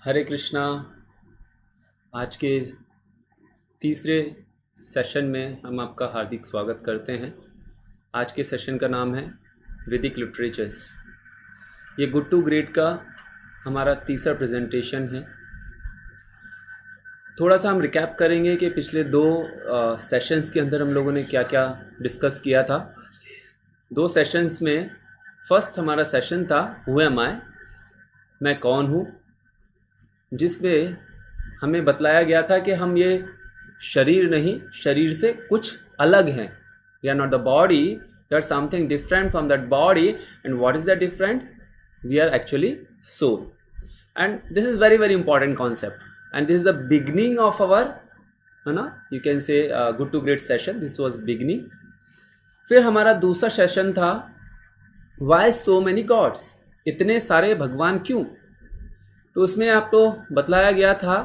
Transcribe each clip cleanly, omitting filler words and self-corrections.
हरे कृष्णा। आज के तीसरे सेशन में हम आपका हार्दिक स्वागत करते हैं। आज के सेशन का नाम है वैदिक लिटरेचर्स। ये गुड टू ग्रेट का हमारा तीसरा प्रेजेंटेशन है। थोड़ा सा हम रिकैप करेंगे कि पिछले दो सेशंस के अंदर हम लोगों ने क्या क्या डिस्कस किया था। दो सेशंस में फर्स्ट हमारा सेशन था हु एम आई, मैं कौन हूँ, जिसमें हमें बतलाया गया था कि हम ये शरीर नहीं, शरीर से कुछ अलग हैं। We are not the body, we are something different from that body. And what is that different? We are actually soul. And this is very very important concept and this is the beginning of our, है ना, you can say good to great session. This was beginning. फिर हमारा दूसरा session था Y so many God's, इतने सारे भगवान क्यों। तो उसमें आपको बतलाया गया था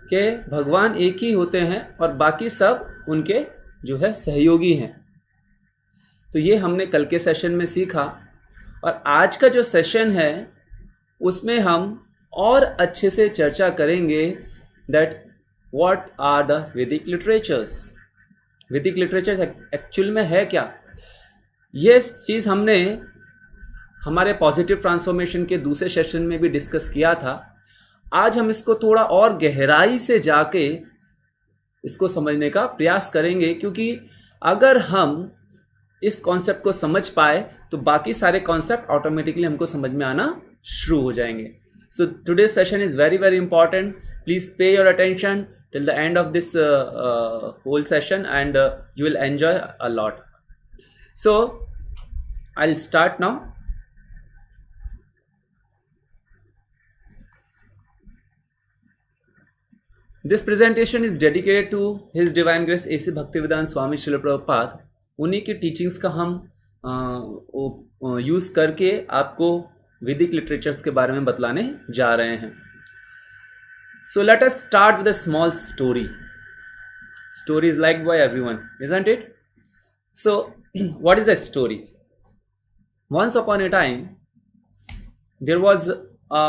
कि भगवान एक ही होते हैं और बाकी सब उनके जो है सहयोगी हैं। तो ये हमने कल के सेशन में सीखा और आज का जो सेशन है उसमें हम और अच्छे से चर्चा करेंगे दैट व्हाट आर द वैदिक लिटरेचर्स। वैदिक लिटरेचर्स एक्चुअल में है क्या। ये चीज़ हमने हमारे पॉजिटिव ट्रांसफॉर्मेशन के दूसरे सेशन में भी डिस्कस किया था। आज हम इसको थोड़ा और गहराई से जाके इसको समझने का प्रयास करेंगे, क्योंकि अगर हम इस कॉन्सेप्ट को समझ पाए तो बाकी सारे कॉन्सेप्ट ऑटोमेटिकली हमको समझ में आना शुरू हो जाएंगे। So today session is very very important. Please pay your attention till the end of this whole session and you will enjoy a lot. So I will start now. This presentation is dedicated to His Divine Grace A.C. Bhaktivedanta Swami Srila Prabhupada। उन्हीं की teachings का हम use करके आपको वैदिक literatures के बारे में बतलाने जा रहे हैं। So let us start with a small story. Story is liked by everyone, isn't it? So what is a story? Once upon a time there was a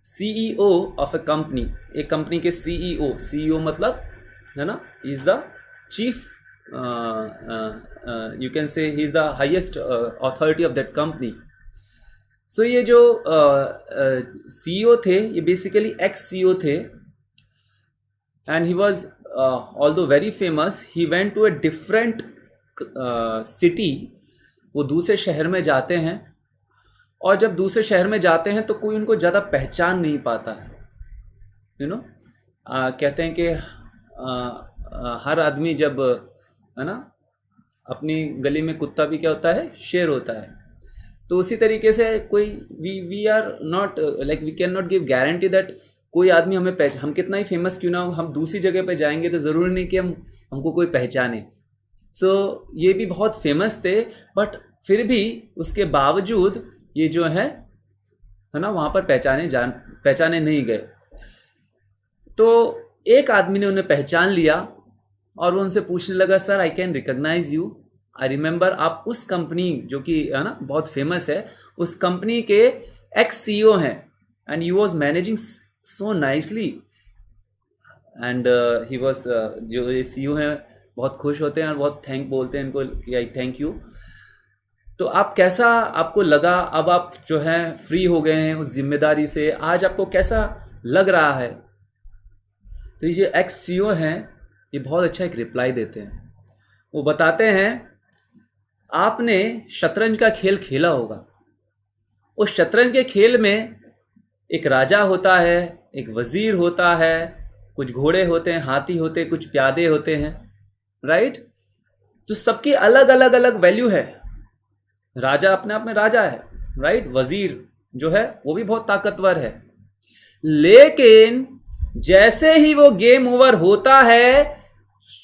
CEO of a company. एक company के CEO मतलब, है ना, is the chief, you can say he is the highest authority of that company. So ये जो CEO थे ये basically ex CEO थे and he was although very famous. He went to a different city. वो दूसरे शहर में जाते हैं और जब दूसरे शहर में जाते हैं तो कोई उनको ज़्यादा पहचान नहीं पाता है। यू नो, कहते हैं कि हर आदमी जब, है ना, अपनी गली में कुत्ता भी क्या होता है, शेर होता है। तो उसी तरीके से कोई we are not like, we can not give guarantee that कोई आदमी हमें हम कितना ही फेमस क्यों ना हो, हम दूसरी जगह पे जाएंगे तो ज़रूरी नहीं कि हमको कोई पहचाने। सो ये भी बहुत फेमस थे, बट फिर भी उसके बावजूद ये जो है ना, वहाँ पर पहचाने नहीं गए। तो एक आदमी ने उन्हें पहचान लिया और वो उनसे पूछने लगा, sir I can recognise you, I remember आप उस कंपनी जो कि, है ना, बहुत फेमस है, उस कंपनी के एक्स CEO हैं and you was managing so nicely. And he was, जो ये CEO हैं बहुत खुश होते हैं और बहुत थैंक बोलते हैं इनको, आई थैंक यू। तो आप कैसा आपको लगा, अब आप जो है फ्री हो गए हैं उस जिम्मेदारी से, आज आपको कैसा लग रहा है? तो ये एक्स CEO हैं, ये बहुत अच्छा एक रिप्लाई देते हैं। वो बताते हैं, आपने शतरंज का खेल खेला होगा। उस शतरंज के खेल में एक राजा होता है, एक वजीर होता है, कुछ घोड़े होते हैं, हाथी होते हैं, कुछ प्यादे होते हैं, राइट। तो सबकी अलग अलग अलग वैल्यू है। राजा अपने आप में राजा है, राइट। वजीर जो है वो भी बहुत ताकतवर है, लेकिन जैसे ही वो गेम ओवर होता है,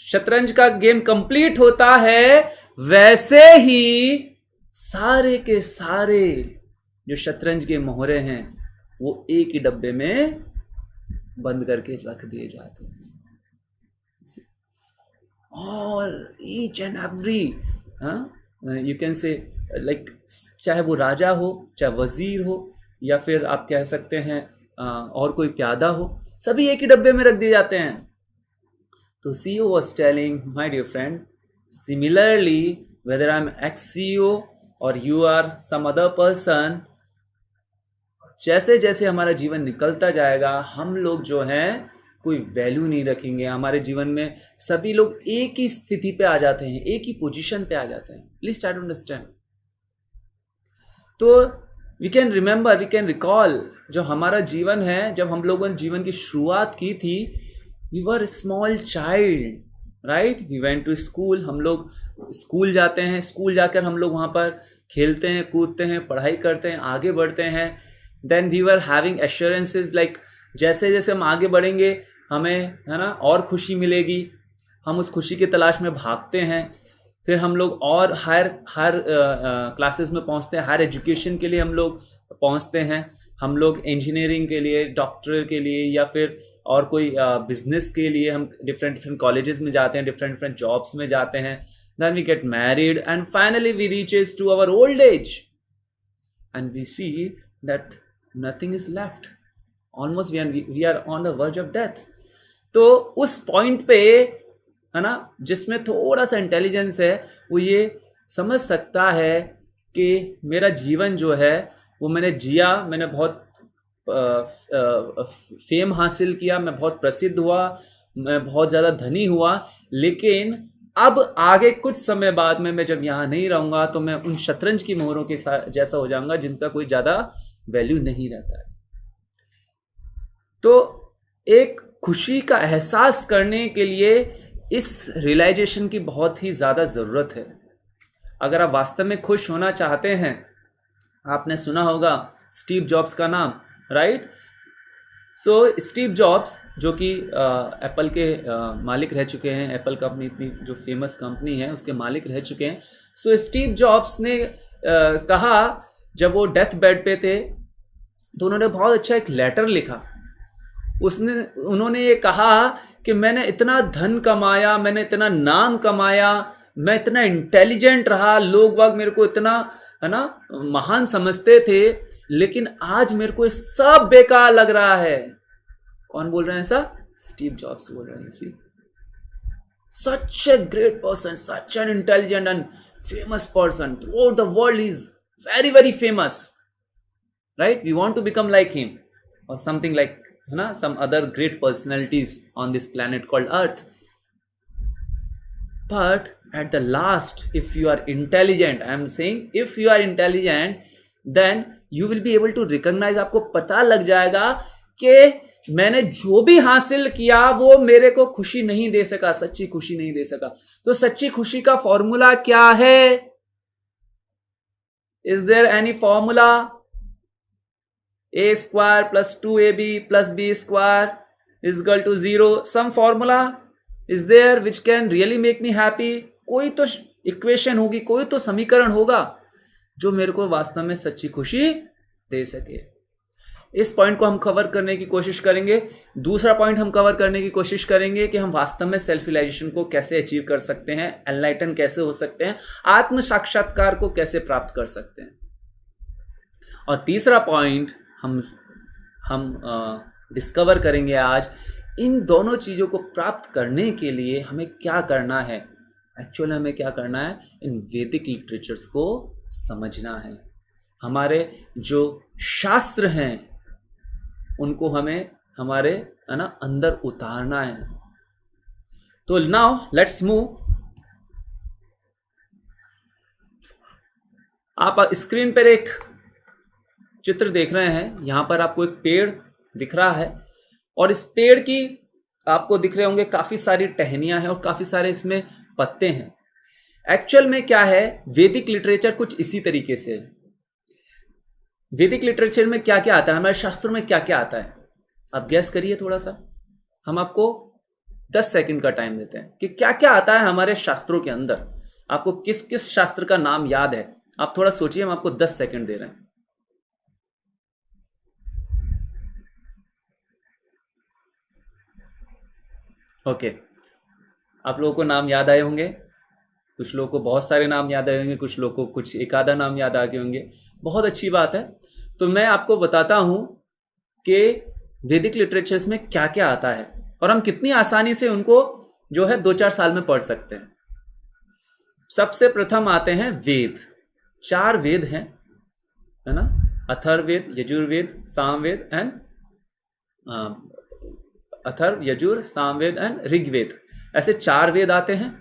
शतरंज का गेम कंप्लीट होता है, वैसे ही सारे के सारे जो शतरंज के मोहरे हैं वो एक ही डब्बे में बंद करके रख दिए जाते हैं। All each and every, you can से लाइक, चाहे वो राजा हो, चाहे वजीर हो, या फिर आप कह सकते हैं और कोई प्यादा हो, सभी एक ही डब्बे में रख दिए जाते हैं। तो CEO was telling, my dear friend, similarly whether I'm ex-CEO or you are some other person, जैसे जैसे हमारा जीवन निकलता जाएगा हम लोग जो हैं कोई वैल्यू नहीं रखेंगे। हमारे जीवन में सभी लोग एक ही स्थिति पे आ जाते हैं, एक ही पोजीशन पे आ जाते हैं। Please try to understand. तो we can remember, we can recall, जो हमारा जीवन है, जब हम लोगों ने जीवन की शुरुआत की थी, we were small child, right. We went to school, हम लोग स्कूल जाते हैं, स्कूल जाकर हम लोग वहाँ पर खेलते हैं, कूदते हैं, पढ़ाई करते हैं, आगे बढ़ते हैं। Then we were having assurances like जैसे जैसे हम आगे बढ़ेंगे हमें, है ना, और खुशी मिलेगी, हम उस खुशी की तलाश में भागते हैं। फिर हम लोग और हायर क्लासेस में पहुंचते हैं, हायर एजुकेशन के लिए हम लोग पहुंचते हैं। हम लोग इंजीनियरिंग के लिए, डॉक्टर के लिए, या फिर और कोई बिजनेस के लिए हम डिफरेंट कॉलेजेस में जाते हैं, डिफरेंट जॉब्स में जाते हैं। Then we get married and finally we reaches to our old age and we see that nothing is left, almost we are on the verge of death. तो उस point पे, है ना, जिसमें थोड़ा सा इंटेलिजेंस है, वो ये समझ सकता है कि मेरा जीवन जो है वो मैंने जिया, मैंने बहुत फेम हासिल किया, मैं बहुत प्रसिद्ध हुआ, मैं बहुत ज़्यादा धनी हुआ, लेकिन अब आगे कुछ समय बाद में मैं जब यहाँ नहीं रहूँगा तो मैं उन शतरंज की मोहरों के साथ जैसा हो जाऊँगा जिनका कोई ज़्यादा वैल्यू नहीं रहता है। तो एक खुशी का एहसास करने के लिए इस रियलाइजेशन की बहुत ही ज़्यादा ज़रूरत है। अगर आप वास्तव में खुश होना चाहते हैं, आपने सुना होगा स्टीव जॉब्स का नाम, राइट। सो स्टीव जॉब्स जो कि एप्पल के मालिक रह चुके हैं, एप्पल कंपनी इतनी जो फेमस कंपनी है उसके मालिक रह चुके हैं। सो स्टीव जॉब्स ने कहा, जब वो डेथ बेड पे थे तो उन्होंने बहुत अच्छा एक लेटर लिखा। उन्होंने ये कहा कि मैंने इतना धन कमाया, मैंने इतना नाम कमाया, मैं इतना इंटेलिजेंट रहा, लोग बाग मेरे को इतना, है ना, महान समझते थे, लेकिन आज मेरे को सब बेकार लग रहा है। कौन बोल रहे हैं ऐसा? स्टीव जॉब्स बोल रहे हैं। See, such a great person, such an intelligent and famous person throughout the world, is very very famous, right. We want to become like him or something like, है ना, some other great personalities on this planet called Earth. But at the last, if you are intelligent, I am saying if you are intelligent, then you will be able to recognize, आपको पता लग जाएगा कि मैंने जो भी हासिल किया वो मेरे को खुशी नहीं दे सका, सच्ची खुशी नहीं दे सका। तो सच्ची खुशी का फॉर्मूला क्या है? Is there any formula? A square plus 2AB plus B square is equal to 0. Some formula is there which can really make me happy. कोई तो इक्वेशन होगी, कोई तो समीकरण होगा जो मेरे को वास्तव में सच्ची खुशी दे सके। इस पॉइंट को हम कवर करने की कोशिश करेंगे। दूसरा पॉइंट हम कवर करने की कोशिश करेंगे कि हम वास्तव में सेल्फ रियलाइजेशन को कैसे अचीव कर सकते हैं, एनलाइटन कैसे हो सकते हैं, आत्म साक्षात्कार को कैसे प्राप्त कर सकते हैं। और तीसरा पॉइंट हम डिस्कवर करेंगे आज, इन दोनों चीज़ों को प्राप्त करने के लिए हमें क्या करना है। एक्चुअली हमें क्या करना है, इन वैदिक लिटरेचर्स को समझना है। हमारे जो शास्त्र हैं उनको हमें हमारे, है ना, अंदर उतारना है। तो नाउ लेट्स मूव। आप स्क्रीन पर एक चित्र देख रहे हैं, यहां पर आपको एक पेड़ दिख रहा है और इस पेड़ की आपको दिख रहे होंगे काफी सारी टहनियां हैं और काफी सारे इसमें पत्ते हैं। एक्चुअल में क्या है, वैदिक लिटरेचर कुछ इसी तरीके से है। वैदिक लिटरेचर में क्या क्या आता है, हमारे शास्त्रों में क्या क्या आता है, आप गैस करिए थोड़ा सा। हम आपको 10 सेकंड का टाइम देते हैं कि क्या क्या आता है हमारे शास्त्रों के अंदर। आपको किस किस शास्त्र का नाम याद है, आप थोड़ा सोचिए। हम आपको 10 सेकंड दे रहे हैं। ओके, आप लोगों को नाम याद आए होंगे, कुछ लोगों को बहुत सारे नाम याद आए होंगे, कुछ लोगों को कुछ एक आधा नाम याद आ गए होंगे। बहुत अच्छी बात है। तो मैं आपको बताता हूं के वैदिक लिटरेचर्स में क्या क्या आता है और हम कितनी आसानी से उनको जो है 2-4 साल में पढ़ सकते हैं। सबसे प्रथम आते हैं वेद। 4 वेद हैं, है ना, अथर्ववेद, यजुर्वेद, सामवेद एंड अथर्व, यजुर, सामवेद एंड ऋग्वेद। ऐसे 4 वेद आते हैं।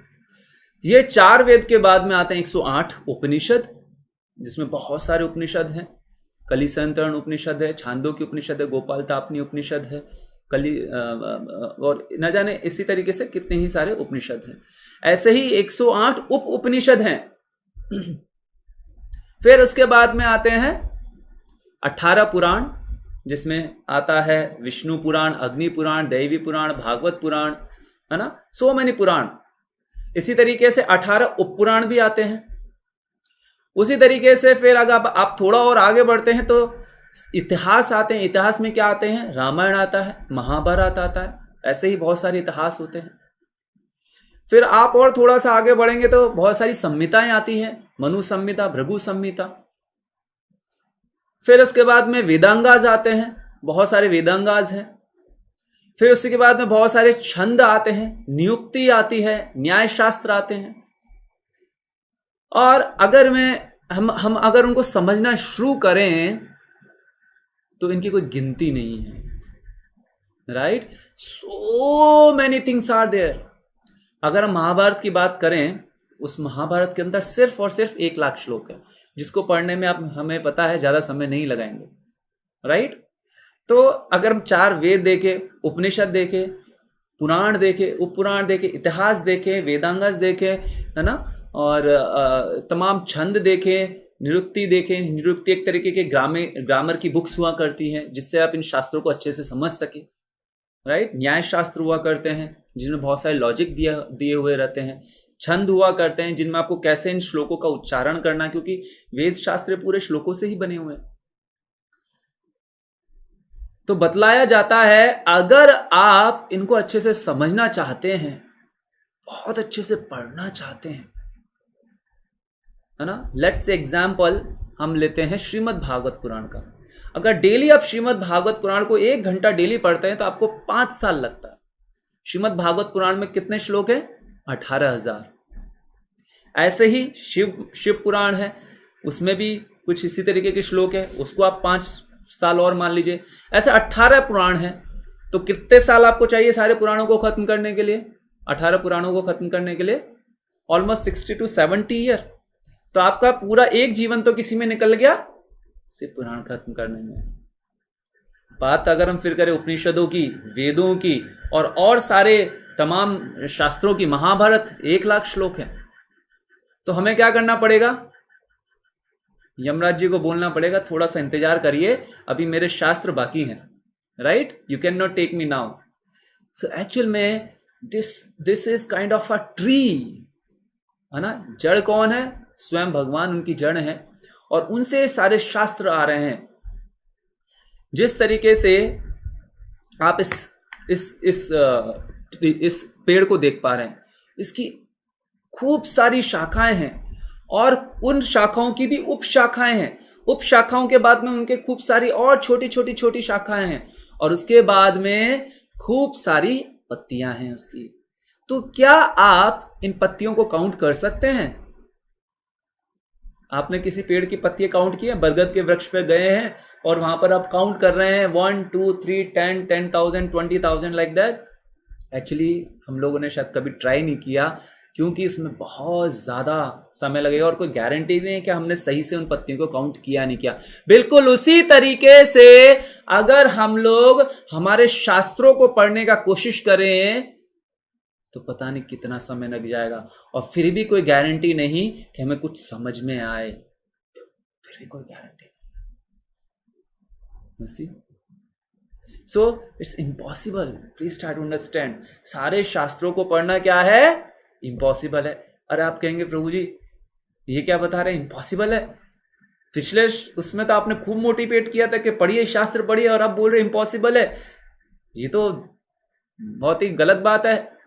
ये 4 वेद के बाद में आते हैं 108 उपनिषद, जिसमें बहुत सारे उपनिषद हैं। कलिसंतरण उपनिषद है, छांदोग्य उपनिषद है, गोपाल तापनी उपनिषद है, और न जाने इसी तरीके से कितने ही सारे उपनिषद हैं। ऐसे ही 108 उप उपनिषद हैं। फिर उसके बाद में आते हैं 18 पुराण, जिसमें आता है विष्णु पुराण, अग्नि पुराण, दैवी पुराण, भागवत पुराण, है ना, सो मेनी पुराण। इसी तरीके से 18 उपपुराण भी आते हैं। उसी तरीके से फिर अगर आप थोड़ा और आगे बढ़ते हैं तो इतिहास आते हैं। इतिहास में क्या आते हैं? रामायण आता है, महाभारत आता है, ऐसे ही बहुत सारे इतिहास होते हैं। फिर आप और थोड़ा सा आगे बढ़ेंगे तो बहुत सारी संहिताएं आती हैं, मनु संहिता, भृगु संहिता। फिर उसके बाद में वेदांगाज आते हैं, बहुत सारे वेदांगाज हैं। फिर उसके बाद में बहुत सारे छंद आते हैं, नियुक्ति आती है, न्याय शास्त्र आते हैं। और अगर हम अगर उनको समझना शुरू करें तो इनकी कोई गिनती नहीं है, right? So many things are there. अगर हम महाभारत की बात करें, उस महाभारत के अंदर सिर्फ और सिर्फ 1 लाख श्लोक है, जिसको पढ़ने में आप हमें पता है ज्यादा समय नहीं लगाएंगे, राइट? तो अगर हम 4 वेद देखें, उपनिषद देखें, पुराण देखें, उपपुराण देखें, इतिहास देखें, वेदांगस देखें, है ना, और तमाम छंद देखें, निरुक्ति देखें। निरुक्ति एक तरीके के ग्रामर की बुक्स हुआ करती हैं, जिससे आप इन शास्त्रों को अच्छे से समझ सके, राइट? न्याय शास्त्र हुआ करते हैं, जिनमें बहुत सारे लॉजिक दिए हुए रहते हैं। छंद हुआ करते हैं, जिनमें आपको कैसे इन श्लोकों का उच्चारण करना, क्योंकि वेद शास्त्र पूरे श्लोकों से ही बने हुए हैं। तो बतलाया जाता है, अगर आप इनको अच्छे से समझना चाहते हैं, बहुत अच्छे से पढ़ना चाहते हैं, है ना, लेट्स से एग्जाम्पल हम लेते हैं श्रीमद् भागवत पुराण का। अगर डेली आप श्रीमद् भागवत पुराण को 1 घंटा डेली पढ़ते हैं तो आपको 5 साल लगता है। श्रीमद् भागवत पुराण में कितने श्लोक हैं? 18,000। ऐसे ही शिव पुराण है, उसमें भी कुछ इसी तरीके के श्लोक है, उसको आप 5 साल और मान लीजिए। ऐसे 18 पुराण है, तो कितने साल आपको चाहिए सारे पुराणों को खत्म करने के लिए? 18 पुराणों को खत्म करने के लिए ऑलमोस्ट 60 to 70 ईयर। तो आपका पूरा एक जीवन तो किसी में निकल गया, सिर्फ पुराण खत्म करने में। बात अगर हम फिर करें उपनिषदों की, वेदों की और सारे तमाम शास्त्रों की, महाभारत 1 लाख श्लोक है, तो हमें क्या करना पड़ेगा? यमराज जी को बोलना पड़ेगा, थोड़ा सा इंतजार करिए, अभी मेरे शास्त्र बाकी हैं, right? You can not take me now. So actual में this is kind of a tree, है ना। जड़ कौन है? स्वयं भगवान उनकी जड़ है, और उनसे सारे शास्त्र आ रहे हैं। जिस तरीके से आप इस पेड़ को देख पा रहे हैं, इसकी खूब सारी शाखाएं हैं, और उन शाखाओं की भी उप शाखाएं हैं। उप शाखाओं के बाद में उनके खूब सारी और छोटी शाखाएं हैं, और उसके बाद में खूब सारी पत्तियां हैं उसकी। तो क्या आप इन पत्तियों को काउंट कर सकते हैं? आपने किसी पेड़ की पत्तियां काउंट की है? बरगद के वृक्ष पे गए हैं और वहां पर आप काउंट कर रहे हैं 1 2 3 10 10,000 20,000 लाइक दैट। एक्चुअली हम लोगों ने शायद कभी ट्राई नहीं किया, क्योंकि उसमें बहुत ज्यादा समय लगेगा और कोई गारंटी नहीं है कि हमने सही से उन पत्तियों को काउंट किया नहीं किया। बिल्कुल उसी तरीके से अगर हम लोग हमारे शास्त्रों को पढ़ने का कोशिश करें तो पता नहीं कितना समय लग जाएगा, और फिर भी कोई गारंटी नहीं कि हमें कुछ समझ में आए, फिर भी कोई गारंटी नहीं। So it's impossible. Please try to understand, सारे शास्त्रों को पढ़ना क्या है? इम्पॉसिबल है। अरे आप कहेंगे प्रभु जी ये क्या बता रहे हैं, इम्पॉसिबल है? पिछले उसमें तो आपने खूब मोटिवेट किया था कि पढ़िए, शास्त्र पढ़िए, और आप बोल रहे इम्पॉसिबल है। ये तो बहुत ही गलत बात है।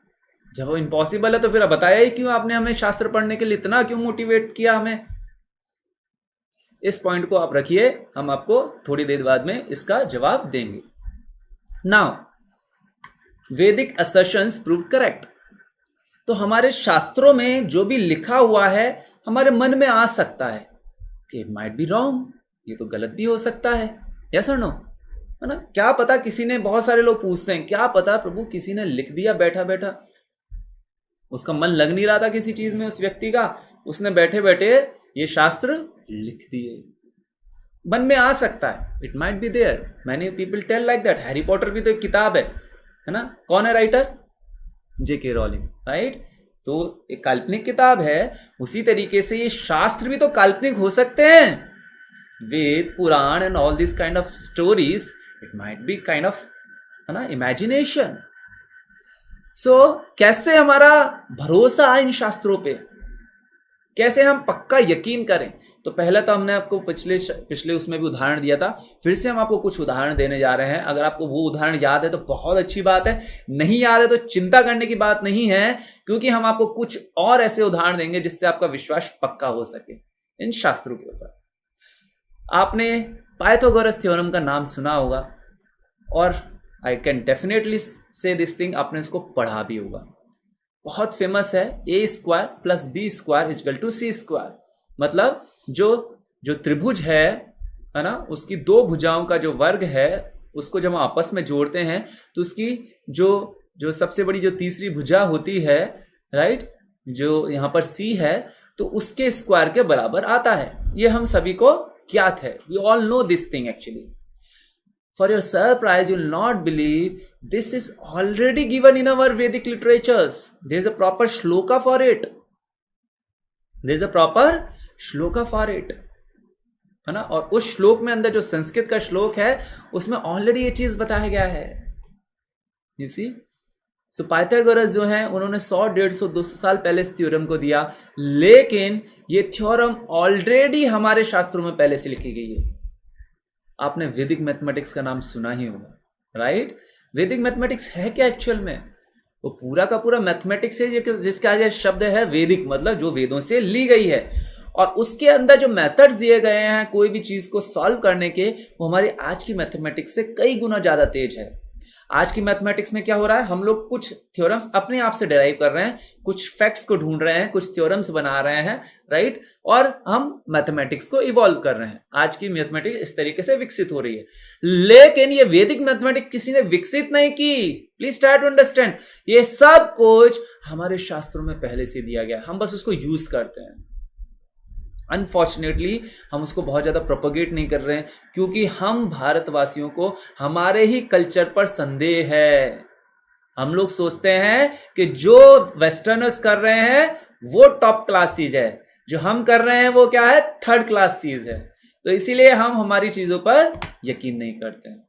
जब वो इम्पॉसिबल है तो फिर बताया ही क्यों आपने हमें शास्त्र पढ़ने के लिए, इतना क्यों मोटिवेट किया हमें? इस पॉइंट को आप रखिए, हम आपको थोड़ी देर बाद में इसका जवाब देंगे. नाउ वैदिक असर्शंस प्रूव करेक्ट. तो हमारे शास्त्रों में जो भी लिखा हुआ है हमारे मन में आ सकता है कि इट माइट बी रॉन्ग, ये तो गलत भी हो सकता है. यस और नो, है ना? क्या पता किसी ने, बहुत सारे लोग पूछते हैं क्या पता प्रभु किसी ने लिख दिया बैठा बैठा, उसका मन लग नहीं रहा था किसी चीज में उस व्यक्ति का, उसने बैठे बैठे ये शास्त्र लिख दिए. मन में आ सकता है, it might be there. Many people tell like that. Harry Potter भी तो एक किताब है ना? कौन है राइटर? J.K. Rolling, right? तो एक काल्पनिक किताब है. उसी तरीके से ये शास्त्र भी तो काल्पनिक हो सकते हैं. Veda, Purana and all this kind of stories, it might be kind of, है ना, इमेजिनेशन. सो कैसे हमारा भरोसा इन शास्त्रों पे, कैसे हम पक्का यकीन करें? तो पहले तो हमने आपको पिछले उसमें भी उदाहरण दिया था, फिर से हम आपको कुछ उदाहरण देने जा रहे हैं. अगर आपको वो उदाहरण याद है तो बहुत अच्छी बात है, नहीं याद है तो चिंता करने की बात नहीं है, क्योंकि हम आपको कुछ और ऐसे उदाहरण देंगे जिससे आपका विश्वास पक्का हो सके इन शास्त्रों के ऊपर. आपने पाइथागोरस थ्योरम का नाम सुना होगा, और आई कैन डेफिनेटली से दिस थिंग, आपने इसको पढ़ा भी होगा. बहुत फेमस है. A² + B² = C². मतलब जो त्रिभुज है ना, उसकी दो भुजाओं का जो वर्ग है उसको जब हम आपस में जोड़ते हैं तो उसकी जो सबसे बड़ी जो तीसरी भुजा होती है, राइट, जो यहां पर C है, तो उसके स्क्वायर के बराबर आता है. ये हम सभी को ज्ञात है. We all know this thing actually. For your surprise, you will not believe this is already given in our Vedic literatures. There is a proper shloka for it. There is a proper shloka for it. है ना? और उस श्लोक में अंदर जो संस्कृत का श्लोक है उसमें ऑलरेडी ये चीज बताया गया है. You see? So पाइथागोरस जो है उन्होंने 100, 150, 200 साल पहले इस थ्योरम को दिया, लेकिन ये थ्योरम ऑलरेडी हमारे शास्त्रों में पहले से लिखी गई है. आपने वैदिक मैथमेटिक्स का नाम सुना ही होगा, राइट? वैदिक मैथमेटिक्स है क्या एक्चुअल में? वो पूरा का पूरा मैथमेटिक्स है जिसके आगे शब्द है वैदिक, मतलब जो वेदों से ली गई है. और उसके अंदर जो मेथड्स दिए गए हैं कोई भी चीज को सॉल्व करने के, वो हमारी आज की मैथमेटिक्स से कई गुना ज्यादा तेज है. आज की मैथमेटिक्स में क्या हो रहा है, हम लोग कुछ थ्योरम्स अपने आप से डिराइव कर रहे हैं, कुछ फैक्ट्स को ढूंढ रहे हैं, कुछ थ्योरम्स बना रहे हैं, राइट, और हम मैथमेटिक्स को इवॉल्व कर रहे हैं. आज की मैथमेटिक्स इस तरीके से विकसित हो रही है. लेकिन ये वैदिक मैथमेटिक्स किसी ने विकसित नहीं की. Please try to understand. ये सब कुछ हमारे शास्त्रों में पहले से दिया गया, हम बस उसको यूज करते हैं. अनफॉर्चुनेटली हम उसको बहुत ज्यादा प्रोपोगेट नहीं कर रहे हैं, क्योंकि हम भारतवासियों को हमारे ही कल्चर पर संदेह है. हम लोग सोचते हैं कि जो वेस्टर्नर्स कर रहे हैं वो टॉप क्लास चीज है, जो हम कर रहे हैं वो क्या है, थर्ड क्लास चीज है. तो इसीलिए हम हमारी चीजों पर यकीन नहीं करते हैं.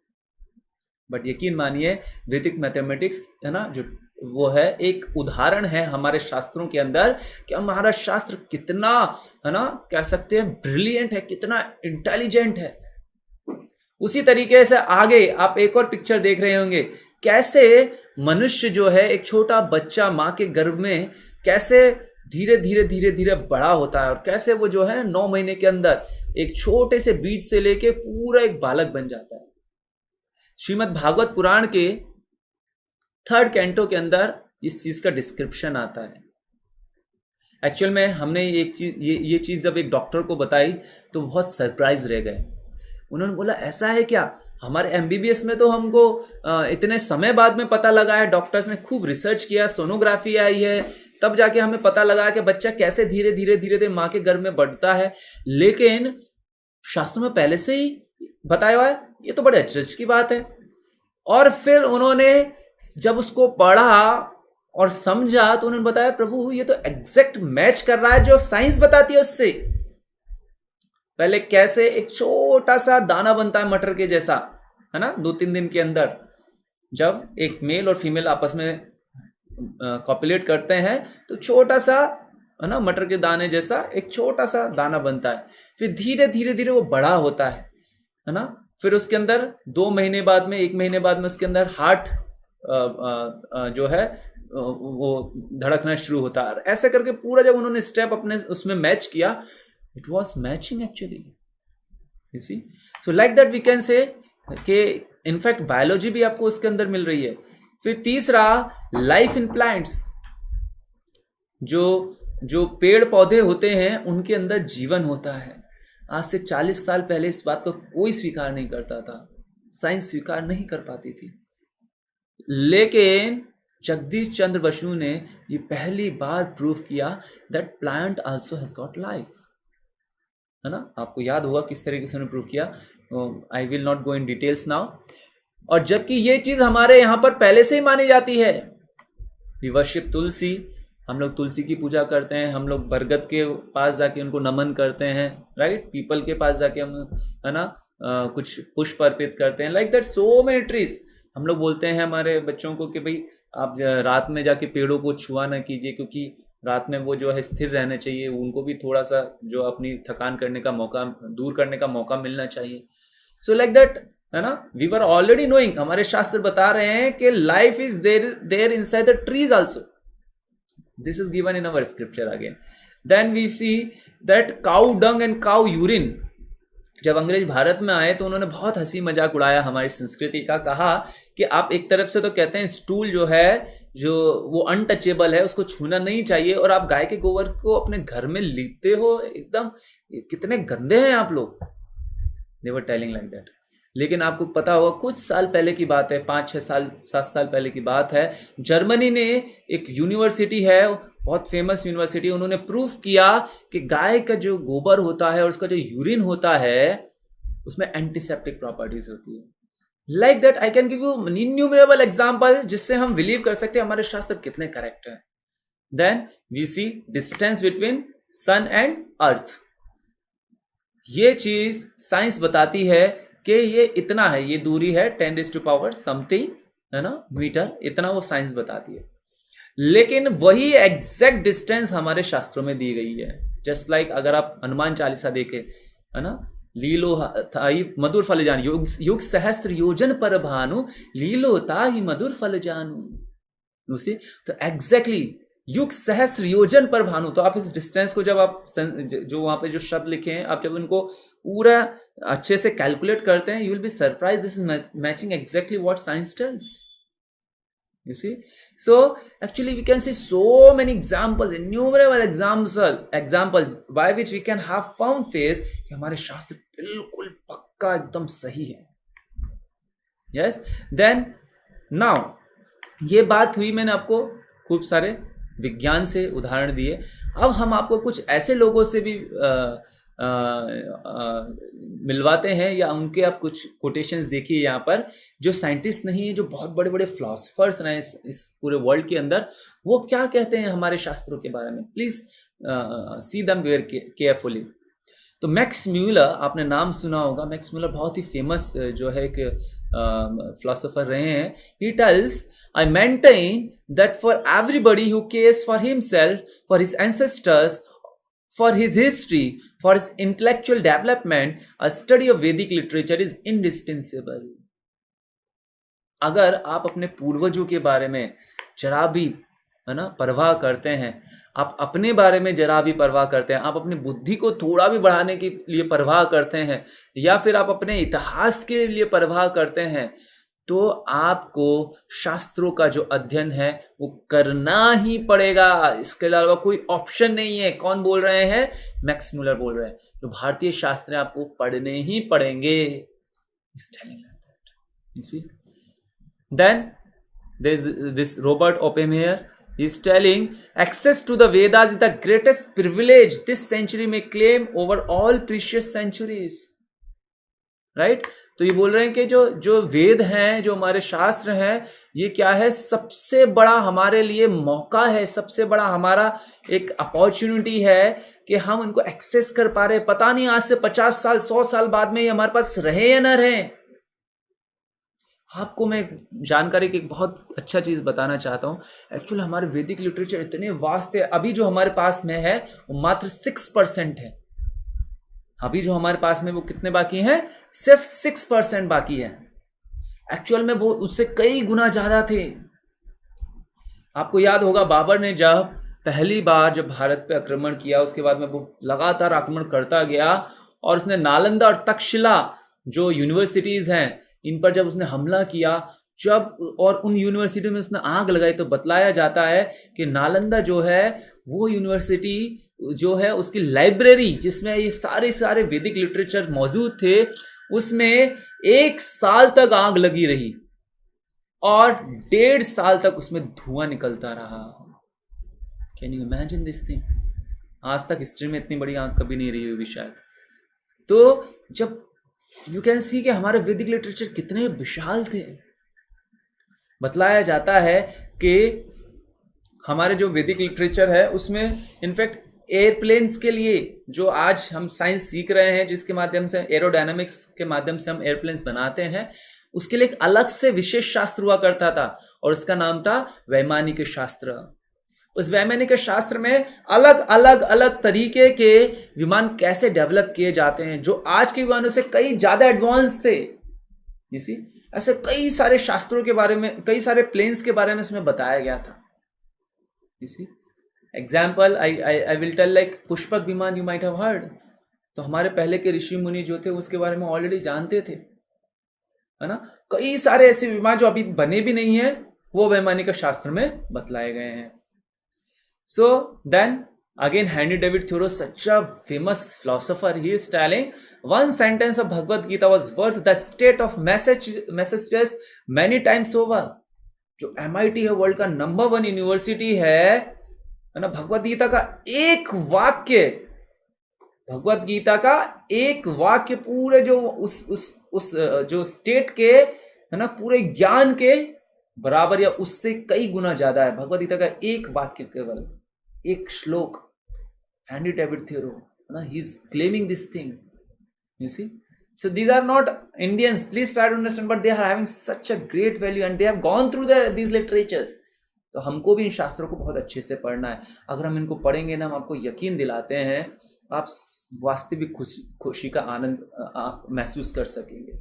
बट यकीन मानिए, वैदिक मैथमेटिक्स है ना, जो वो है एक उदाहरण है हमारे शास्त्रों के अंदर कि हमारा शास्त्र कितना, है ना, कह सकते हैं ब्रिलियंट है, कितना इंटेलिजेंट है. उसी तरीके से आगे आप एक और पिक्चर देख रहे होंगे, कैसे मनुष्य जो है, एक छोटा बच्चा मां के गर्भ में कैसे धीरे धीरे धीरे धीरे बड़ा होता है, और कैसे वो जो है 9 महीने के अंदर एक छोटे से बीज से लेके पूरा एक बालक बन जाता है. श्रीमद् भागवत पुराण के 3rd कैंटो के अंदर इस चीज का डिस्क्रिप्शन आता है. एक्चुअल में हमने एक चीज ये चीज जब एक डॉक्टर को बताई तो बहुत सरप्राइज रह गए. उन्होंने बोला ऐसा है क्या? हमारे एमबीबीएस में तो हमको इतने समय बाद में पता लगा है, डॉक्टर्स ने खूब रिसर्च किया, सोनोग्राफी आई है, तब जाके हमें पता लगा कि बच्चा कैसे धीरे धीरे धीरे धीरे मां के गर्भ में बढ़ता है. लेकिन शास्त्रों में पहले से ही बताया हुआ है. ये तो बड़े अचरज की बात है. और फिर उन्होंने जब उसको पढ़ा और समझा तो उन्होंने बताया, प्रभु ये तो एग्जैक्ट मैच कर रहा है जो साइंस बताती है उससे. पहले कैसे एक छोटा सा दाना बनता है मटर के जैसा, है ना, 2-3 दिन के अंदर जब एक मेल और फीमेल आपस में कॉपुलेट करते हैं तो छोटा सा, है ना, मटर के दाने जैसा एक छोटा सा दाना बनता है. फिर धीरे धीरे धीरे वो बड़ा होता है ना. फिर उसके अंदर 2 महीने बाद में, 1 महीने बाद में उसके अंदर हार्ट जो है वो धड़कना शुरू होता है. ऐसे करके पूरा जब उन्होंने स्टेप अपने उसमें मैच किया, it was matching actually. You see. So like that we can say कि इनफैक्ट बायोलॉजी भी आपको उसके अंदर मिल रही है. फिर तीसरा, लाइफ इन प्लांट्स. जो पेड़ पौधे होते हैं उनके अंदर जीवन होता है. आज से 40 साल पहले इस बात को कोई स्वीकार नहीं करता था, साइंस स्वीकार नहीं कर पाती थी. लेकिन जगदीश चंद्र बसु ने ये पहली बार प्रूव किया that plant also has got life. है ना, आपको याद होगा किस तरीके से उन्होंने प्रूव किया. आई will not go in details now. और जबकि ये चीज हमारे यहां पर पहले से ही मानी जाती है. वी वर्शिप तुलसी, हम लोग तुलसी की पूजा करते हैं, हम लोग बरगद के पास जाके उनको नमन करते हैं, राइट. पीपल के पास जाके हम, है ना, कुछ पुष्प अर्पित करते हैं. Like that so many trees. हम लोग बोलते हैं हमारे बच्चों को कि भाई आप रात में जाके पेड़ों को छुआ ना कीजिए, क्योंकि रात में वो जो है स्थिर रहना चाहिए, उनको भी थोड़ा सा जो अपनी थकान करने का मौका, दूर करने का मौका मिलना चाहिए. सो लाइक दैट, है ना, वी वर ऑलरेडी नोइंग. हमारे शास्त्र बता रहे हैं कि life is there inside the trees also. This is given in our scripture again. Then we see that cow dung and cow urine. जब अंग्रेज भारत में आए तो उन्होंने बहुत हंसी मजाक उड़ाया हमारी संस्कृति का. कहा कि आप एक तरफ से तो कहते हैं स्टूल जो है, जो वो अनटचेबल है, उसको छूना नहीं चाहिए, और आप गाय के गोबर को अपने घर में लीपते हो. एकदम कितने गंदे हैं आप लोग. दे वर टेलिंग लाइक दैट. लेकिन आपको पता होगा कुछ साल पहले की बात है, 5-6 साल 7 साल पहले की बात है, जर्मनी ने एक यूनिवर्सिटी है, बहुत फेमस यूनिवर्सिटी, उन्होंने प्रूफ किया कि गाय का जो गोबर होता है और उसका जो यूरिन होता है उसमें एंटीसेप्टिक प्रॉपर्टीज होती है. Like that I can give you innumerable example जिससे हम बिलीव कर सकते हैं हमारे शास्त्र कितने करेक्ट हैं. Then we see distance between sun and earth. ये चीज साइंस बताती है कि ये इतना है, ये दूरी है 10⁻⁷ समथिंग, है ना, मीटर, इतना वो साइंस बताती है. लेकिन वही एग्जैक्ट डिस्टेंस हमारे शास्त्रों में दी गई है. जस्ट लाइक अगर आप हनुमान चालीसा देखें, है ना, लीलो थाई मधुर फल जानू, युग सहस्त्र योजन पर भानु, लीलो ताही मधुर फल जानू. तो एग्जैक्टली युग सहस्त्र योजन पर भानु. तो आप इस डिस्टेंस को जब आप जो वहां पे जो शब्द लिखे हैं, आप जब उनको पूरा अच्छे से कैलकुलेट करते हैं, you will be surprise. This is matching exactly what science tells. You see, so actually we can see so many examples, innumerable examples by which we can have found faith कि हमारे शास्त्र बिल्कुल पक्का एकदम सही है. Yes, then now ये बात हुई, मैंने आपको खूब सारे विज्ञान से उदाहरण दिए. अब हम आपको कुछ ऐसे लोगों से भी मिलवाते हैं, या उनके आप कुछ कोटेशंस देखिए यहाँ पर, जो साइंटिस्ट नहीं है, जो बहुत बड़े बड़े फिलोसफर्स रहे इस पूरे वर्ल्ड के अंदर. वो क्या कहते हैं हमारे शास्त्रों के बारे में. Please see them where carefully. तो मैक्स म्यूलर, आपने नाम सुना होगा. मैक्स म्यूलर बहुत ही फेमस जो है एक फिलोसोफर रहे हैं. He tells, I maintain that for everybody who cares for himself, for his ancestors, for his history, for his intellectual development, a study of Vedic literature is indispensable. अगर आप अपने पूर्वजों के बारे में जरा भी, है ना, परवाह करते हैं, आप अपने बारे में जरा भी परवाह करते हैं, आप अपनी बुद्धि को थोड़ा भी बढ़ाने के लिए परवाह करते हैं, या फिर आप अपने इतिहास के लिए परवाह करते हैं, तो आपको शास्त्रों का जो अध्ययन है वो करना ही पड़ेगा. इसके अलावा कोई ऑप्शन नहीं है. कौन बोल रहे हैं? मैक्स म्यूलर बोल रहे हैं. तो भारतीय शास्त्र आपको पढ़ने ही पड़ेंगे. Then there is this Robert Oppenheimer. He is telling, access to the Vedas is the greatest privilege this century may claim over all previous centuries. Right. तो ये बोल रहे हैं कि जो वेद हैं, जो हमारे शास्त्र हैं, ये क्या है, सबसे बड़ा हमारे लिए मौका है, सबसे बड़ा हमारा एक अपॉर्चुनिटी है कि हम उनको एक्सेस कर पा रहे. पता नहीं आज से 50 साल 100 साल बाद में ये हमारे पास रहे या ना रहे. आपको मैं जानकारी की एक बहुत अच्छा चीज बताना चाहता हूं. एक्चुअली हमारे वैदिक लिटरेचर इतने वास्ट है. अभी जो हमारे पास में है वो मात्र 6% है. अभी जो हमारे पास में वो कितने बाकी हैं? सिर्फ 6% बाकी है. एक्चुअल में वो उससे कई गुना ज्यादा थे. आपको याद होगा बाबर ने जब पहली बार जब भारत पे आक्रमण किया, उसके बाद में वो लगातार आक्रमण करता गया, और उसने नालंदा और तक्षशिला जो यूनिवर्सिटीज हैं इन पर जब उसने हमला किया, जब और उन यूनिवर्सिटी में उसने आग लगाई, तो बतलाया जाता है कि नालंदा जो है वो यूनिवर्सिटी जो है उसकी लाइब्रेरी जिसमें ये सारे सारे वैदिक लिटरेचर मौजूद थे, उसमें 1 साल तक आग लगी रही और 1.5 साल तक उसमें धुआं निकलता रहा। Can you imagine this thing? आज तक हिस्ट्री में इतनी बड़ी आग कभी नहीं रही होगी शायद। तो जब यू कैन सी कि हमारे वैदिक लिटरेचर कितने विशाल थे। बतलाया जाता है कि हमारे जो वैदिक लिटरेचर है उसमें इनफैक्ट एयरप्लेन्स के लिए जो आज हम साइंस सीख रहे हैं, जिसके माध्यम से एरोडायनामिक्स के माध्यम से हम एयरप्लेन्स बनाते हैं, उसके लिए एक अलग से विशेष शास्त्र हुआ करता था और उसका नाम था वैमानिक शास्त्र। उस वैमानिक शास्त्र में अलग अलग अलग तरीके के विमान कैसे डेवलप किए जाते हैं जो आज के विमानों से कई ज्यादा एडवांस थे। इसी ऐसे कई सारे शास्त्रों के बारे में, कई सारे प्लेन्स के बारे में इसमें बताया गया था। इसी example I will tell, like Pushpak Viman you might have heard. तो हमारे पहले के ऋषि मुनि जो थे उसके बारे में ऑलरेडी जानते थे, है ना। कई सारे ऐसे विमान जो अभी बने भी नहीं है वो वैमानिक शास्त्र में बतलाए गए हैं। So then again Henry David Thoreau, such a famous philosopher, he is telling one sentence of Bhagavad Gita was worth the state of Massachusetts many times over। जो MIT है, वर्ल्ड का नंबर 1 यूनिवर्सिटी है ना, भगवत गीता का एक वाक्य, भगवत गीता का एक वाक्य पूरे जो उस जो स्टेट के, है ना, पूरे ज्ञान के बराबर या उससे कई गुना ज्यादा है। भगवत गीता का एक वाक्य, केवल एक श्लोक, हैंरी डेविड थ्योरो, है ना, he is claiming this thing, you see. So these are not Indians, please try to understand, but they are having such a great value and they have gone through these literatures। तो हमको भी इन शास्त्रों को बहुत अच्छे से पढ़ना है। अगर हम इनको पढ़ेंगे ना, हम आपको यकीन दिलाते हैं आप वास्तविक खुशी का आनंद आप महसूस कर सकेंगे,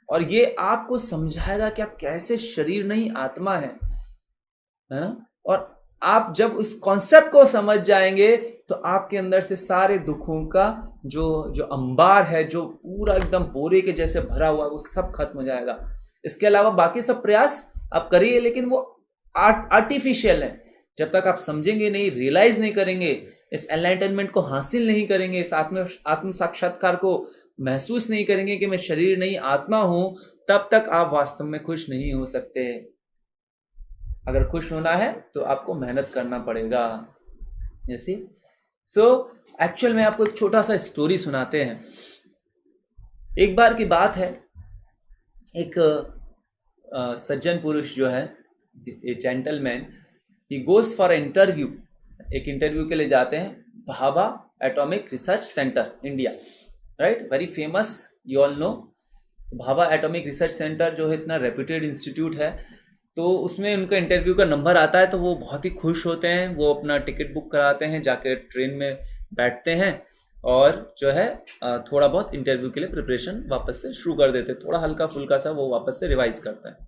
और ये आपको समझाएगा कि आप कैसे शरीर नहीं आत्मा है। और आप जब उस कॉन्सेप्ट को समझ जाएंगे तो आपके अंदर से सारे दुखों का जो अंबार है, जो पूरा एकदम बोरे के जैसे भरा हुआ, वो सब खत्म हो जाएगा। इसके अलावा बाकी सब प्रयास आप करिए, लेकिन वो आर्टिफिशियल है। जब तक आप समझेंगे नहीं, रियलाइज नहीं करेंगे, इस एनलाइटनमेंट को हासिल नहीं करेंगे, इस आत्म साक्षात्कार को महसूस नहीं करेंगे कि मैं शरीर नहीं आत्मा हूं, तब तक आप वास्तव में खुश नहीं हो सकते। अगर खुश होना है तो आपको मेहनत करना पड़ेगा। जैसे एक्चुअल में आपको एक छोटा सा स्टोरी सुनाते हैं। एक बार की बात है, एक सज्जन पुरुष जो है, ए gentleman, he goes for interview. एक इंटरव्यू के लिए जाते हैं Bhabha atomic research centre, India, right, very famous, you all know. Bhabha atomic research centre जो है इतना रेप्यूटेड इंस्टीट्यूट है, तो उसमें उनका इंटरव्यू का नंबर आता है तो वो बहुत ही खुश होते हैं। वो अपना टिकट बुक कराते हैं, जाके ट्रेन में बैठते हैं और जो है थोड़ा बहुत इंटरव्यू के लिए प्रिपरेशन वापस से शुरू कर देते हैं। थोड़ा हल्का फुल्का सा वो वापस से रिवाइज करता है।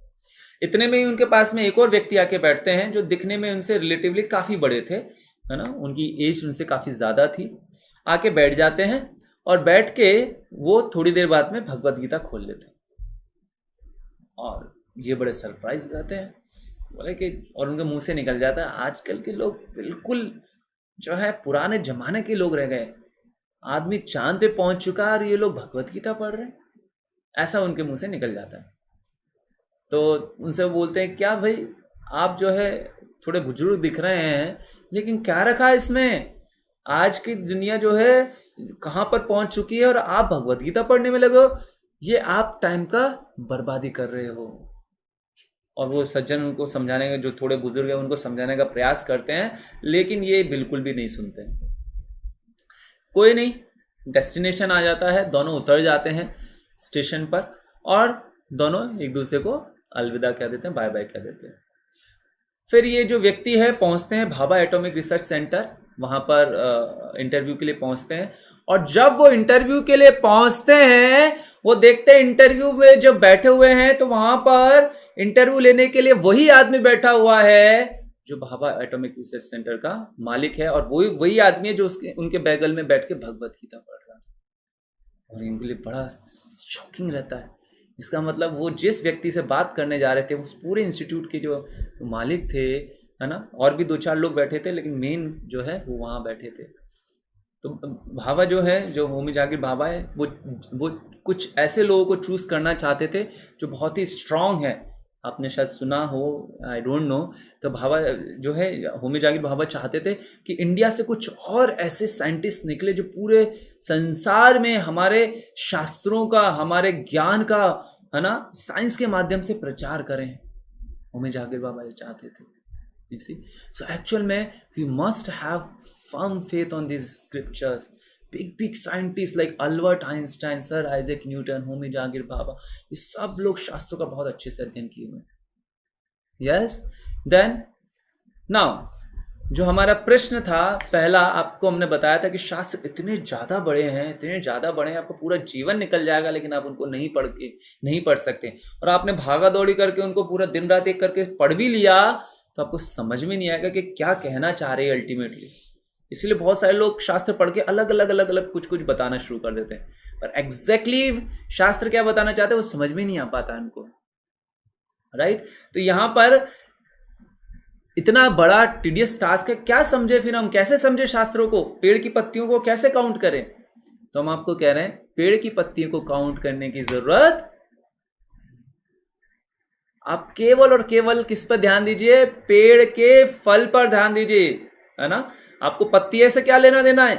इतने में ही उनके पास में एक और व्यक्ति आके बैठते हैं जो दिखने में उनसे रिलेटिवली काफ़ी बड़े थे, है ना, उनकी एज उनसे काफ़ी ज़्यादा थी। आके बैठ जाते हैं और बैठ के वो थोड़ी देर बाद में भगवत गीता खोल लेते हैं और ये बड़े सरप्राइज हो जाते हैं, बोले कि, और उनके मुंह से निकल जाता है, आजकल के लोग बिल्कुल जो है पुराने जमाने के लोग रह गए, आदमी चांद पे पहुंच चुका है और ये लोग भगवत गीता पढ़ रहे हैं, ऐसा उनके मुंह से निकल जाता है। तो उनसे बोलते हैं, क्या भाई आप जो है थोड़े बुजुर्ग दिख रहे हैं, लेकिन क्या रखा है इसमें, आज की दुनिया जो है कहाँ पर पहुंच चुकी है और आप भगवत गीता पढ़ने में लगे हो, ये आप टाइम का बर्बादी कर रहे हो। और वो सज्जन उनको समझाने का, जो थोड़े बुजुर्ग हैं उनको समझाने का प्रयास करते हैं, लेकिन ये बिल्कुल भी नहीं सुनते। कोई नहीं, डेस्टिनेशन आ जाता है, दोनों उतर जाते हैं स्टेशन पर और दोनों एक दूसरे को अलविदा कह देते हैं, बाय बाय कह देते हैं। फिर ये जो व्यक्ति है पहुंचते हैं भाभा एटॉमिक रिसर्च सेंटर, वहां पर इंटरव्यू के लिए पहुंचते हैं। और जब वो इंटरव्यू के लिए पहुंचते हैं, वो देखते हैं इंटरव्यू में जब बैठे हुए हैं तो वहां पर इंटरव्यू लेने के लिए वही आदमी बैठा हुआ है जो भाभा एटॉमिक रिसर्च सेंटर का मालिक है, और वही आदमी है जो उनके बैगल में बैठ के भगवत गीता पढ़ रहा है। और इनके लिए बड़ा शॉकिंग रहता है। इसका मतलब वो जिस व्यक्ति से बात करने जा रहे थे, उस पूरे इंस्टीट्यूट के जो मालिक थे, है ना, और भी 2-4 लोग बैठे थे, लेकिन मेन जो है वो वहाँ बैठे थे। तो भाभा जो है, जो होमी जाकिर भाभा है, वो कुछ ऐसे लोगों को चूज करना चाहते थे जो बहुत ही स्ट्रांग है। आपने शायद सुना हो, आई डोंट नो। तो भाभा जो है, होमी जाकिर भाभा चाहते थे कि इंडिया से कुछ और ऐसे साइंटिस्ट निकले जो पूरे संसार में हमारे शास्त्रों का, हमारे ज्ञान का, है ना, साइंस के माध्यम से प्रचार करें। होमी जाकिर बाबा ये चाहते थे। You see, so actual में we must have firm faith on these scriptures. Big scientists like Albert Einstein, sir Isaac Newton, Homi Jakir Bhabha, ये सब लोग शास्त्रों का बहुत अच्छे से अध्ययन किए हुए। यस, देन नाउ जो हमारा प्रश्न था पहला, आपको हमने बताया था कि शास्त्र इतने ज़्यादा बड़े हैं, इतने ज़्यादा बड़े हैं, आपको पूरा जीवन निकल जाएगा, लेकिन आप उनको नहीं पढ़ सकते। और आपने भागा दौड़ी करके उनको पूरा दिन रात एक करके पढ़ भी लिया तो आपको समझ में नहीं आएगा कि क्या कहना चाह रहे हैं अल्टीमेटली। इसलिए बहुत सारे लोग शास्त्र पढ़ के अलग अलग कुछ बताना शुरू कर देते हैं, पर एग्जैक्टली शास्त्र क्या बताना चाहते हैं वो समझ में नहीं आ पाता उनको, राइट। तो यहां पर इतना बड़ा टीडियस टास्क है, क्या समझे फिर हम, कैसे समझे शास्त्रों को, पेड़ की पत्तियों को कैसे काउंट करें? तो हम आपको कह रहे हैं पेड़ की पत्तियों को काउंट करने की जरूरत, आप केवल और केवल किस पर ध्यान दीजिए? पेड़ के फल पर ध्यान दीजिए, है ना। आपको पत्तियां से क्या लेना देना है?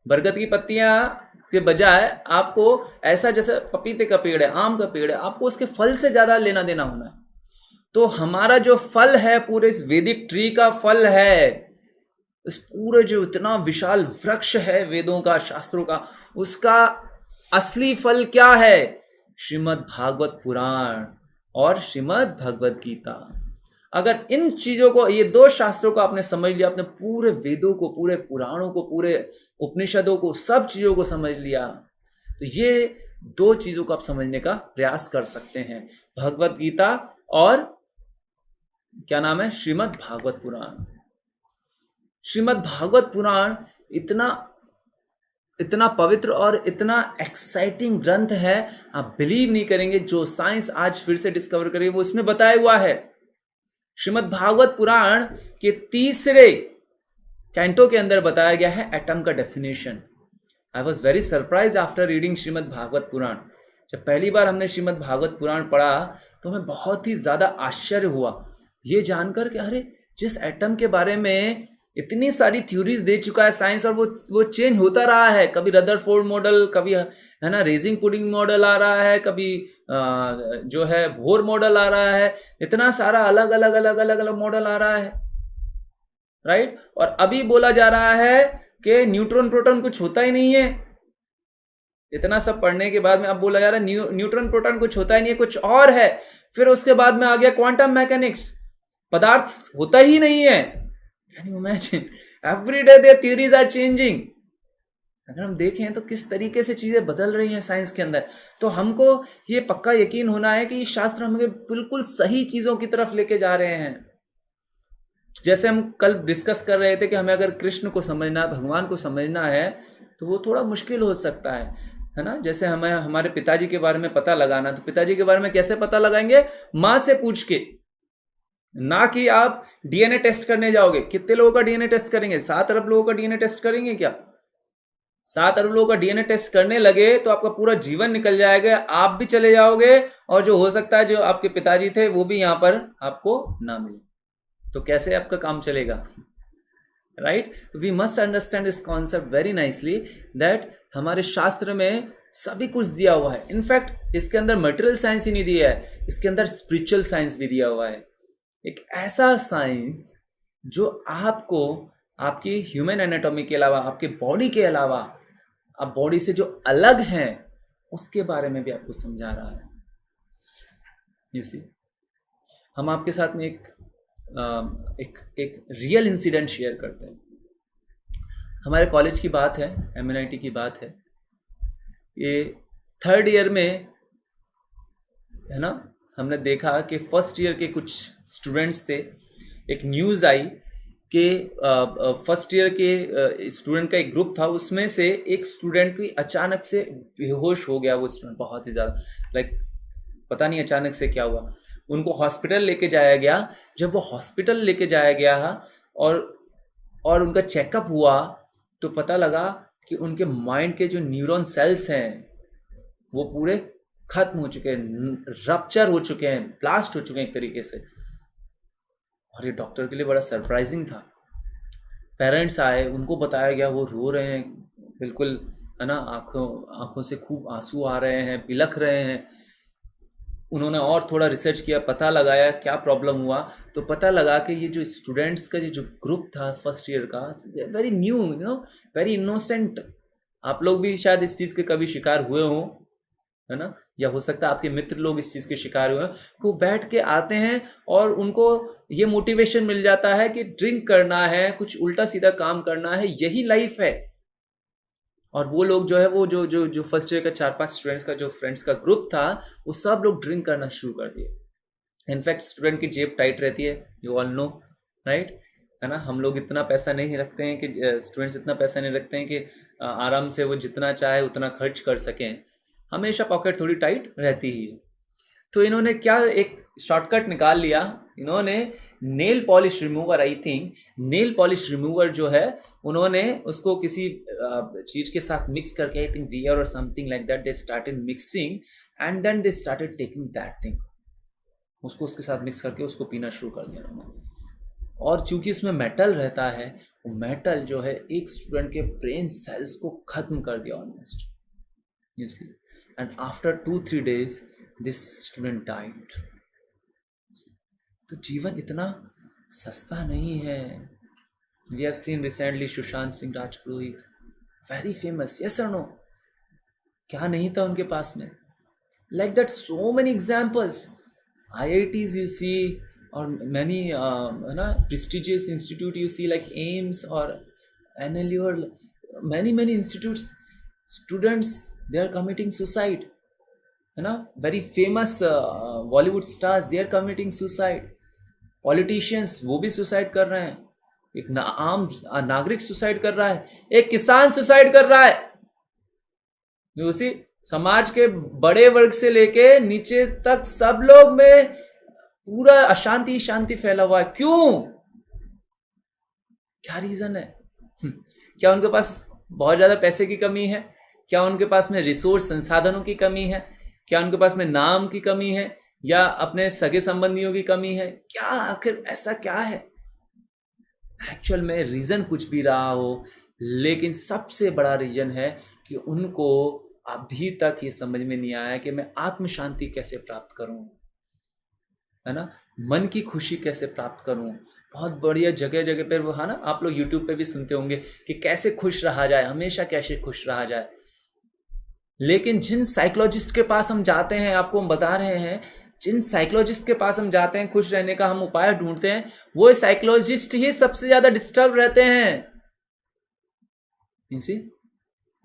बरगद की पत्तियां के बजाय आपको ऐसा, जैसे पपीते का पेड़ है, आम का पेड़ है, आपको उसके फल से ज्यादा लेना देना होना है। तो हमारा जो फल है, पूरे इस वैदिक ट्री का फल है, इस पूरे जो इतना विशाल वृक्ष है वेदों का, शास्त्रों का, उसका असली फल क्या है? श्रीमद् भागवत पुराण और श्रीमद् भगवद गीता। अगर इन चीजों को, ये दो शास्त्रों को आपने समझ लिया, आपने पूरे वेदों को, पूरे पुराणों को, पूरे उपनिषदों को, सब चीजों को समझ लिया, तो ये दो चीजों को आप समझने का प्रयास कर सकते हैं, भगवद गीता और क्या नाम है, श्रीमद् भागवत पुराण। श्रीमद् भागवत पुराण इतना पवित्र और इतना एक्साइटिंग ग्रंथ है, आप बिलीव नहीं करेंगे। जो साइंस आज फिर से डिस्कवर करेगी वो इसमें बताया हुआ है। श्रीमद् भागवत पुराण के 3 कैंटो के अंदर बताया गया है एटम का definition. I was very surprise after reading Shrimad Bhagavat Purana. जब पहली बार हमने श्रीमद् भागवत पुराण पढ़ा तो हमें बहुत ही ज्यादा आश्चर्य हुआ ये जानकर कि अरे, जिस एटम के बारे में इतनी सारी थ्योरीज दे चुका है साइंस, और वो चेंज होता रहा है, कभी रदरफोर्ड मॉडल, कभी है ना रेजिंग पुडिंग मॉडल आ रहा है, कभी जो है बोर मॉडल आ रहा है, इतना सारा अलग अलग मॉडल आ रहा है, राइट। और अभी बोला जा रहा है कि न्यूट्रॉन प्रोटॉन कुछ होता ही नहीं है। इतना सब पढ़ने के बाद में अब बोला जा रहा है न्यूट्रॉन प्रोटॉन कुछ होता ही नहीं है, कुछ और है। फिर उसके बाद में आ गया क्वांटम मैकेनिक्स, पदार्थ होता ही नहीं है। Can you imagine? Every day there theories are changing. अगर हम देखें तो किस तरीके से चीजें बदल रही हैं साइंस के अंदर, तो हमको ये पक्का यकीन होना है कि शास्त्र हमें बिल्कुल सही चीजों की तरफ लेके जा रहे हैं। जैसे हम कल डिस्कस कर रहे थे कि हमें अगर कृष्ण को समझना, भगवान को समझना है, तो वो थोड़ा मुश्किल हो सकता है ना। जैसे हमें हमारे पिताजी के बारे में पता लगाना, तो पिताजी के बारे में कैसे पता लगाएंगे? माँ से पूछ के, ना कि आप डीएनए टेस्ट करने जाओगे। कितने लोगों का डीएनए टेस्ट करेंगे? 7 अरब लोगों का डीएनए टेस्ट करेंगे क्या? 7 अरब लोगों का डीएनए टेस्ट करने लगे तो आपका पूरा जीवन निकल जाएगा, आप भी चले जाओगे, और जो हो सकता है जो आपके पिताजी थे वो भी यहां पर आपको ना मिले, तो कैसे आपका काम चलेगा, राइट। तो we must understand this concept very nicely, that हमारे शास्त्र में सभी कुछ दिया हुआ है। इनफैक्ट इसके अंदर मटेरियल साइंस ही नहीं दिया है, इसके अंदर स्पिरिचुअल साइंस भी दिया हुआ है। एक ऐसा साइंस जो आपको आपकी ह्यूमन एनाटॉमी के अलावा, आपके बॉडी के अलावा, आप बॉडी से जो अलग हैं उसके बारे में भी आपको समझा रहा है। यू सी, हम आपके साथ में एक रियल इंसिडेंट शेयर करते हैं। हमारे कॉलेज की बात है, MNIT की बात है। ये 3rd ईयर में है ना, हमने देखा कि 1st ईयर के कुछ स्टूडेंट्स थे, एक न्यूज़ आई के फर्स्ट ईयर के स्टूडेंट का एक ग्रुप था, उसमें से एक स्टूडेंट की अचानक से बेहोश हो गया। वो स्टूडेंट बहुत ही ज़्यादा लाइक पता नहीं अचानक से क्या हुआ, उनको हॉस्पिटल लेके जाया गया। जब वो हॉस्पिटल लेके जाया गया और और उनका चेकअप हुआ तो पता लगा कि उनके माइंड के जो न्यूरॉन सेल्स हैं वो पूरे खत्म हो चुके हैं, रप्चर हो चुके हैं, ब्लास्ट हो चुके हैं एक तरीके से। और ये डॉक्टर के लिए बड़ा सरप्राइजिंग था। पेरेंट्स आए, उनको बताया गया, वो रो रहे हैं बिल्कुल, है ना, आंखों से खूब आंसू आ रहे हैं, बिलख रहे हैं। उन्होंने और थोड़ा रिसर्च किया, पता लगाया क्या प्रॉब्लम हुआ, तो पता लगा कि ये जो स्टूडेंट्स का ये जो ग्रुप था फर्स्ट ईयर का, very new, you know, very innocent. आप लोग भी शायद इस चीज़ के कभी शिकार हुए हों, है ना, या हो सकता है आपके मित्र लोग इस चीज़ के शिकार हुए हैं। वो बैठ के आते हैं और उनको ये मोटिवेशन मिल जाता है कि ड्रिंक करना है, कुछ उल्टा सीधा काम करना है, यही लाइफ है। और वो लोग जो है, वो जो जो जो फर्स्ट ईयर का 4-5 स्टूडेंट्स का जो फ्रेंड्स का ग्रुप था, वो सब लोग ड्रिंक करना शुरू कर दिए। इनफैक्ट स्टूडेंट की जेब टाइट रहती है, यू ऑल नो, राइट, है ना। हम लोग इतना पैसा नहीं रखते हैं कि स्टूडेंट्स इतना पैसा नहीं रखते हैं कि आराम से वो जितना चाहे उतना खर्च कर सकें। हमेशा पॉकेट थोड़ी टाइट रहती ही है। तो इन्होंने क्या एक शॉर्टकट निकाल लिया, इन्होंने nail polish remover, I think nail polish remover जो है, उन्होंने उसको किसी चीज के साथ मिक्स करके, आई थिंक बियर और something like that, they started mixing and then they started taking that thing, उसको उसके साथ मिक्स करके उसको पीना शुरू कर दिया उन्होंने। और चूंकि उसमें मेटल रहता है, वो मेटल जो है एक स्टूडेंट के ब्रेन सेल्स को खत्म कर दिया almost, you see. And after 2-3 days this student died. तो जीवन इतना सस्ता नहीं है। We have seen recently Sushant Singh Rajpurohit, very famous, yes और नो, क्या नहीं था उनके पास में। Like that so many examples, IITs you see, or many prestigious institute you see like AIMS or NLU or many institutes, students they are committing suicide, है ना। very famous Bollywood stars they are committing suicide, politicians वो भी suicide कर रहे हैं, एक आम नागरिक सुसाइड कर रहा है, एक किसान सुसाइड कर रहा है, उसी समाज के बड़े वर्ग से लेके नीचे तक सब लोग में पूरा अशांति शांति फैला हुआ है। क्यों? क्या रीजन है? क्या उनके पास बहुत ज्यादा पैसे की कमी है? क्या उनके पास में रिसोर्स संसाधनों की कमी है? क्या उनके पास में नाम की कमी है, या अपने सगे संबंधियों की कमी है? क्या आखिर ऐसा क्या है? एक्चुअल में रीजन कुछ भी रहा हो, लेकिन सबसे बड़ा रीजन है कि उनको अभी तक ये समझ में नहीं आया कि मैं आत्म शांति कैसे प्राप्त करूं, है ना, मन की खुशी कैसे प्राप्त करूं। बहुत बढ़िया जगह जगह पर वो, है ना, आप लोग यूट्यूब पे भी सुनते होंगे कि कैसे खुश रहा जाए, हमेशा कैसे खुश रहा जाए। लेकिन जिन साइकोलॉजिस्ट के पास हम जाते हैं, आपको हम बता रहे हैं, जिन साइकोलॉजिस्ट के पास हम जाते हैं, खुश रहने का हम उपाय ढूंढते हैं, वो साइकोलॉजिस्ट ही सबसे ज्यादा डिस्टर्ब रहते हैं।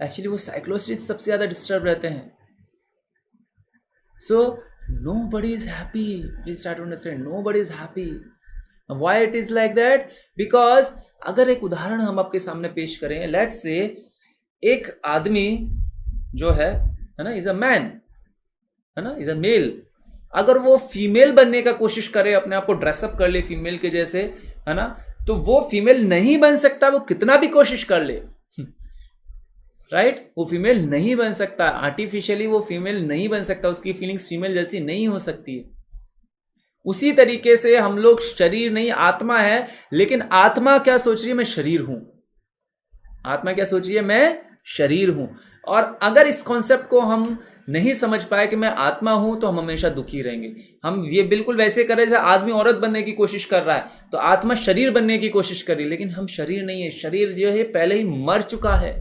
एक्चुअली वो साइकोलॉजिस्ट सबसे ज्यादा डिस्टर्ब रहते हैं। सो nobody is happy, please try to understand, nobody is happy. Why it is like that? Because अगर एक उदाहरण हम आपके सामने पेश करें, let's say एक आदमी जो है ना, इज अ मैन, है ना, इज अ मेल, अगर वो फीमेल बनने का कोशिश करे, अपने आप को ड्रेसअप कर ले फीमेल के जैसे, है ना, तो वो फीमेल नहीं बन सकता, वो कितना भी कोशिश कर ले, राइट, वो फीमेल नहीं बन सकता, आर्टिफिशियली वो फीमेल नहीं बन सकता, उसकी फीलिंग्स फीमेल जैसी नहीं हो सकती है। उसी तरीके से हम लोग शरीर नहीं, आत्मा है, लेकिन आत्मा क्या सोच रही है? मैं शरीर हूं। आत्मा क्या सोच रही है? मैं शरीर हूं। और अगर इस कॉन्सेप्ट को हम नहीं समझ पाए कि मैं आत्मा हूं, तो हम हमेशा दुखी रहेंगे। हम ये बिल्कुल वैसे करें जैसे आदमी औरत बनने की कोशिश कर रहा है, तो आत्मा शरीर बनने की कोशिश कर रही है, लेकिन हम शरीर नहीं है। शरीर जो है पहले ही मर चुका है।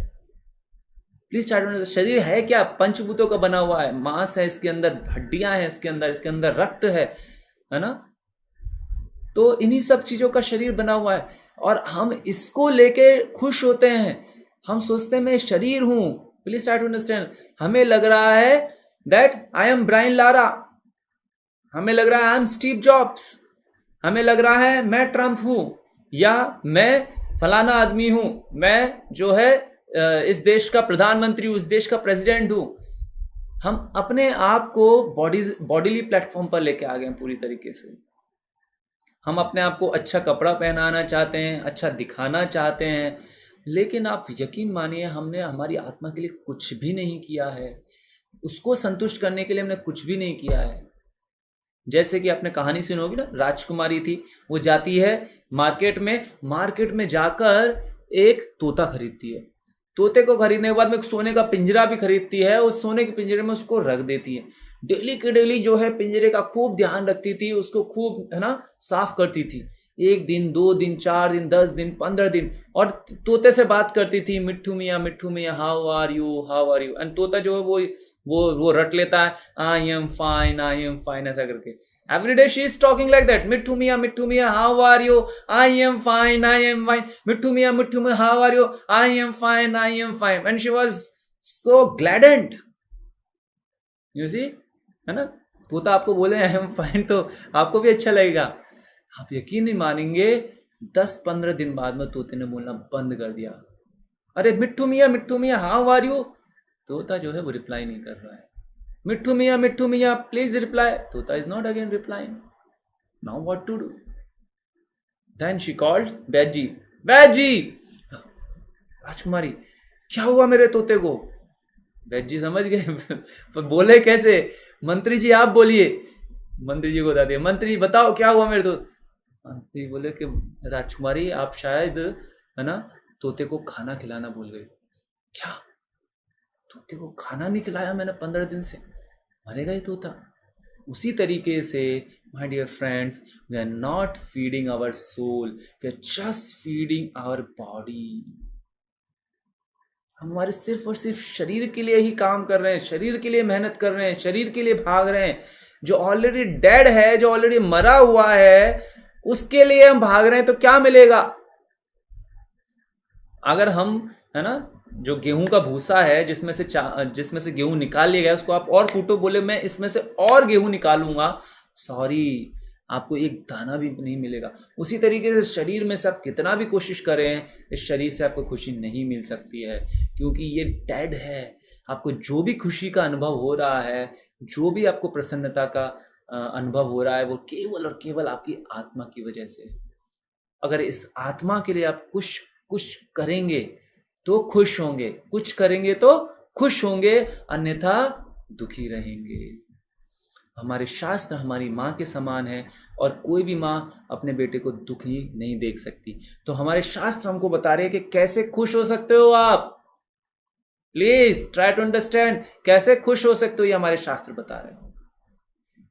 Please start. शरीर है क्या? पंचभूतों का बना हुआ है, मांस है इसके अंदर, हड्डियां हैं इसके अंदर रक्त है ना, तो इन्हीं सब चीजों का शरीर बना हुआ है। और हम इसको लेके खुश होते हैं, हम सोचते हैं मैं शरीर हूं। Please start to understand. हमें लग रहा है that I am Brian Lara, हमें लग रहा है आई एम स्टीव जॉब्स, हमें लग रहा है मैं ट्रंप हूं, या मैं फलाना आदमी हूं, मैं जो है इस देश का प्रधानमंत्री हूं, इस देश का प्रेसिडेंट हूं। हम अपने आप को बॉडीली प्लेटफॉर्म पर लेके आ गए हैं पूरी तरीके से। हम अपने आप को अच्छा कपड़ा पहनाना चाहते हैं, अच्छा दिखाना चाहते हैं, लेकिन आप यकीन मानिए हमने हमारी आत्मा के लिए कुछ भी नहीं किया है। उसको संतुष्ट करने के लिए हमने कुछ भी नहीं किया है। जैसे कि आपने कहानी सुनी होगी ना, राजकुमारी थी, वो जाती है मार्केट में जाकर एक तोता खरीदती है। तोते को खरीदने के बाद में एक सोने का पिंजरा भी खरीदती है। उस सोने के पिंजरे में उसको रख देती है। डेली के डेली जो है पिंजरे का खूब ध्यान रखती थी, उसको खूब है ना साफ करती थी। 1 दिन 2 दिन 4 दिन 10 दिन 15 दिन, और तोते से बात करती थी, मिट्ठू मियाँ हाउ आर यू। एंड तोता जो है वो रट लेता है, आई एम फाइन ऐसा करके। Every day she is talking like that. Mittu Mia, how are you? I am fine. Mittu Mia, how are you? I am fine. And she was so gladdened. You see? है ना? तोता आपको बोले I am fine तो आपको भी अच्छा लगेगा। आप यकीन नहीं मानेंगे, 10-15 दिन बाद में तोते ने बोलना बंद कर दिया। अरे Mitthu Miya how are you. तोता जो है वो रिप्लाई नहीं कर रहा है। Mitthu Miya please reply. तोता is not again replying. Now what to do? Then she called Baiji. राजकुमारी क्या हुआ मेरे तोते को? बैजी समझ गए पर बोले कैसे? मंत्री जी आप बोलिए। मंत्री जी को बता दिया, मंत्री बताओ क्या हुआ मेरे तो। मंत्री बोले कि राजकुमारी आप शायद है ना तोते को खाना खिलाना भूल गए। क्या? तोते को खाना नहीं खिलाया मैंने 15 दिन से, मरेगा ही तोता। उसी तरीके से my dear friends, we are not feeding our soul, we are just feeding our body. हम हमारे सिर्फ और सिर्फ शरीर के लिए ही काम कर रहे हैं, शरीर के लिए मेहनत कर रहे हैं, शरीर के लिए भाग रहे हैं। जो ऑलरेडी डेड है, जो ऑलरेडी मरा हुआ है, उसके लिए हम भाग रहे हैं तो क्या मिलेगा? अगर हम है ना जो गेहूं का भूसा है जिसमें से गेहूं निकाल लिया गया, उसको आप और कूटो, बोले मैं इसमें से और गेहूं निकालूंगा, सॉरी आपको एक दाना भी नहीं मिलेगा। उसी तरीके से शरीर में से आप कितना भी कोशिश करें, इस शरीर से आपको खुशी नहीं मिल सकती है, क्योंकि ये डेड है। आपको जो भी खुशी का अनुभव हो रहा है, जो भी आपको प्रसन्नता का अनुभव हो रहा है, वो केवल और केवल आपकी आत्मा की वजह से। अगर इस आत्मा के लिए आप कुछ करेंगे तो खुश होंगे, कुछ करेंगे तो खुश होंगे, अन्यथा दुखी रहेंगे। हमारे शास्त्र हमारी माँ के समान है, और कोई भी माँ अपने बेटे को दुखी नहीं देख सकती। तो हमारे शास्त्र हमको बता रहे हैं कि कैसे खुश हो सकते हो आप। प्लीज ट्राई टू अंडरस्टैंड, कैसे खुश हो सकते हो, ये हमारे शास्त्र बता रहे हैं।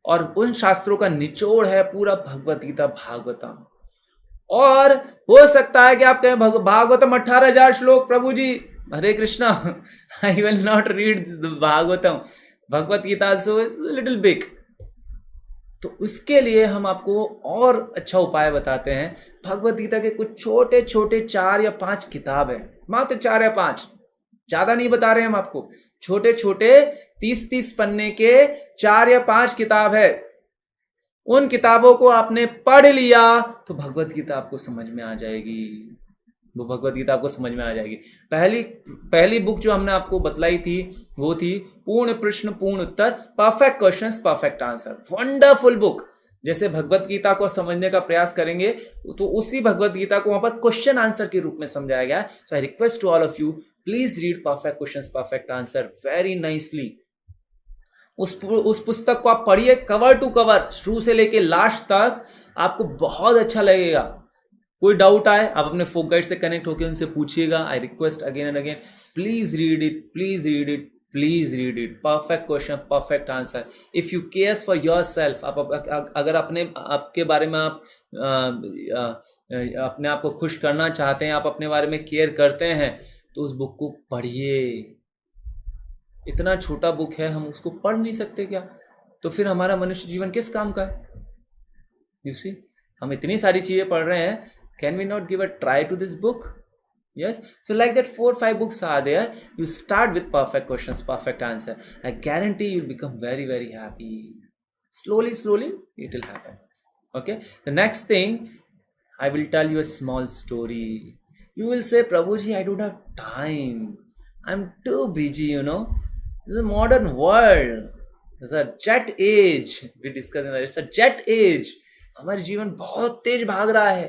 और उन शास्त्रों का निचोड़ है पूरा भगवत गीता भागवतम। और हो सकता है कि आप कहें भागवतम 18,000 श्लोक, प्रभु जी Hare Krishna, I will not read Bhagavatam, Bhagavad Gita so is little big. तो उसके लिए हम आपको और अच्छा उपाय बताते हैं। भगवत गीता के कुछ छोटे छोटे 4 या 5 किताब है, मात्र 4 या 5, ज्यादा नहीं बता रहे हम आपको। छोटे छोटे 30-30 पन्ने के 4 या 5 किताब है। उन किताबों को आपने पढ़ लिया तो भगवत गीता आपको समझ में आ जाएगी। वो भगवत गीता आपको समझ में आ जाएगी। पहली बुक जो हमने आपको बतलाई थी वो थी पूर्ण प्रश्न पूर्ण उत्तर, perfect questions perfect answer. Wonderful book. जैसे भगवत गीता को समझने का प्रयास करेंगे तो उसी भगवत गीता को वहां पर क्वेश्चन आंसर के रूप में समझाया गया है। So I request to all of you, please read perfect questions perfect answer very nicely. उस पुस्तक को आप पढ़िए कवर टू कवर, शुरू से लेके लास्ट तक, आपको बहुत अच्छा लगेगा। कोई डाउट आए आप अपने फोक गाइड से कनेक्ट होकर उनसे पूछिएगा। I request again and again, please read it, please read it, please read it. Perfect question perfect answer. If you cares for your self, अगर आपके बारे में आप अपने आप को खुश करना चाहते हैं, आप अपने बारे में केयर करते हैं, तो उस बुक को पढ़िए। इतना छोटा बुक है, हम उसको पढ़ नहीं सकते क्या? तो फिर हमारा मनुष्य जीवन किस काम का है? यू सी, हम इतनी सारी चीजें पढ़ रहे हैं, can we not give a try to this book? Yes, so like that 4-5 books are there. You start with perfect questions perfect answer. I guarantee you'll become very very happy. Slowly it will happen. Okay, the next thing, I will tell you a small story. You will say, Prabhuji, I don't have time. I'm too busy, you know. This is a modern world. It's a jet age. We discussed that. It's a jet age. हमारे जीवन बहुत तेज भाग रहा है.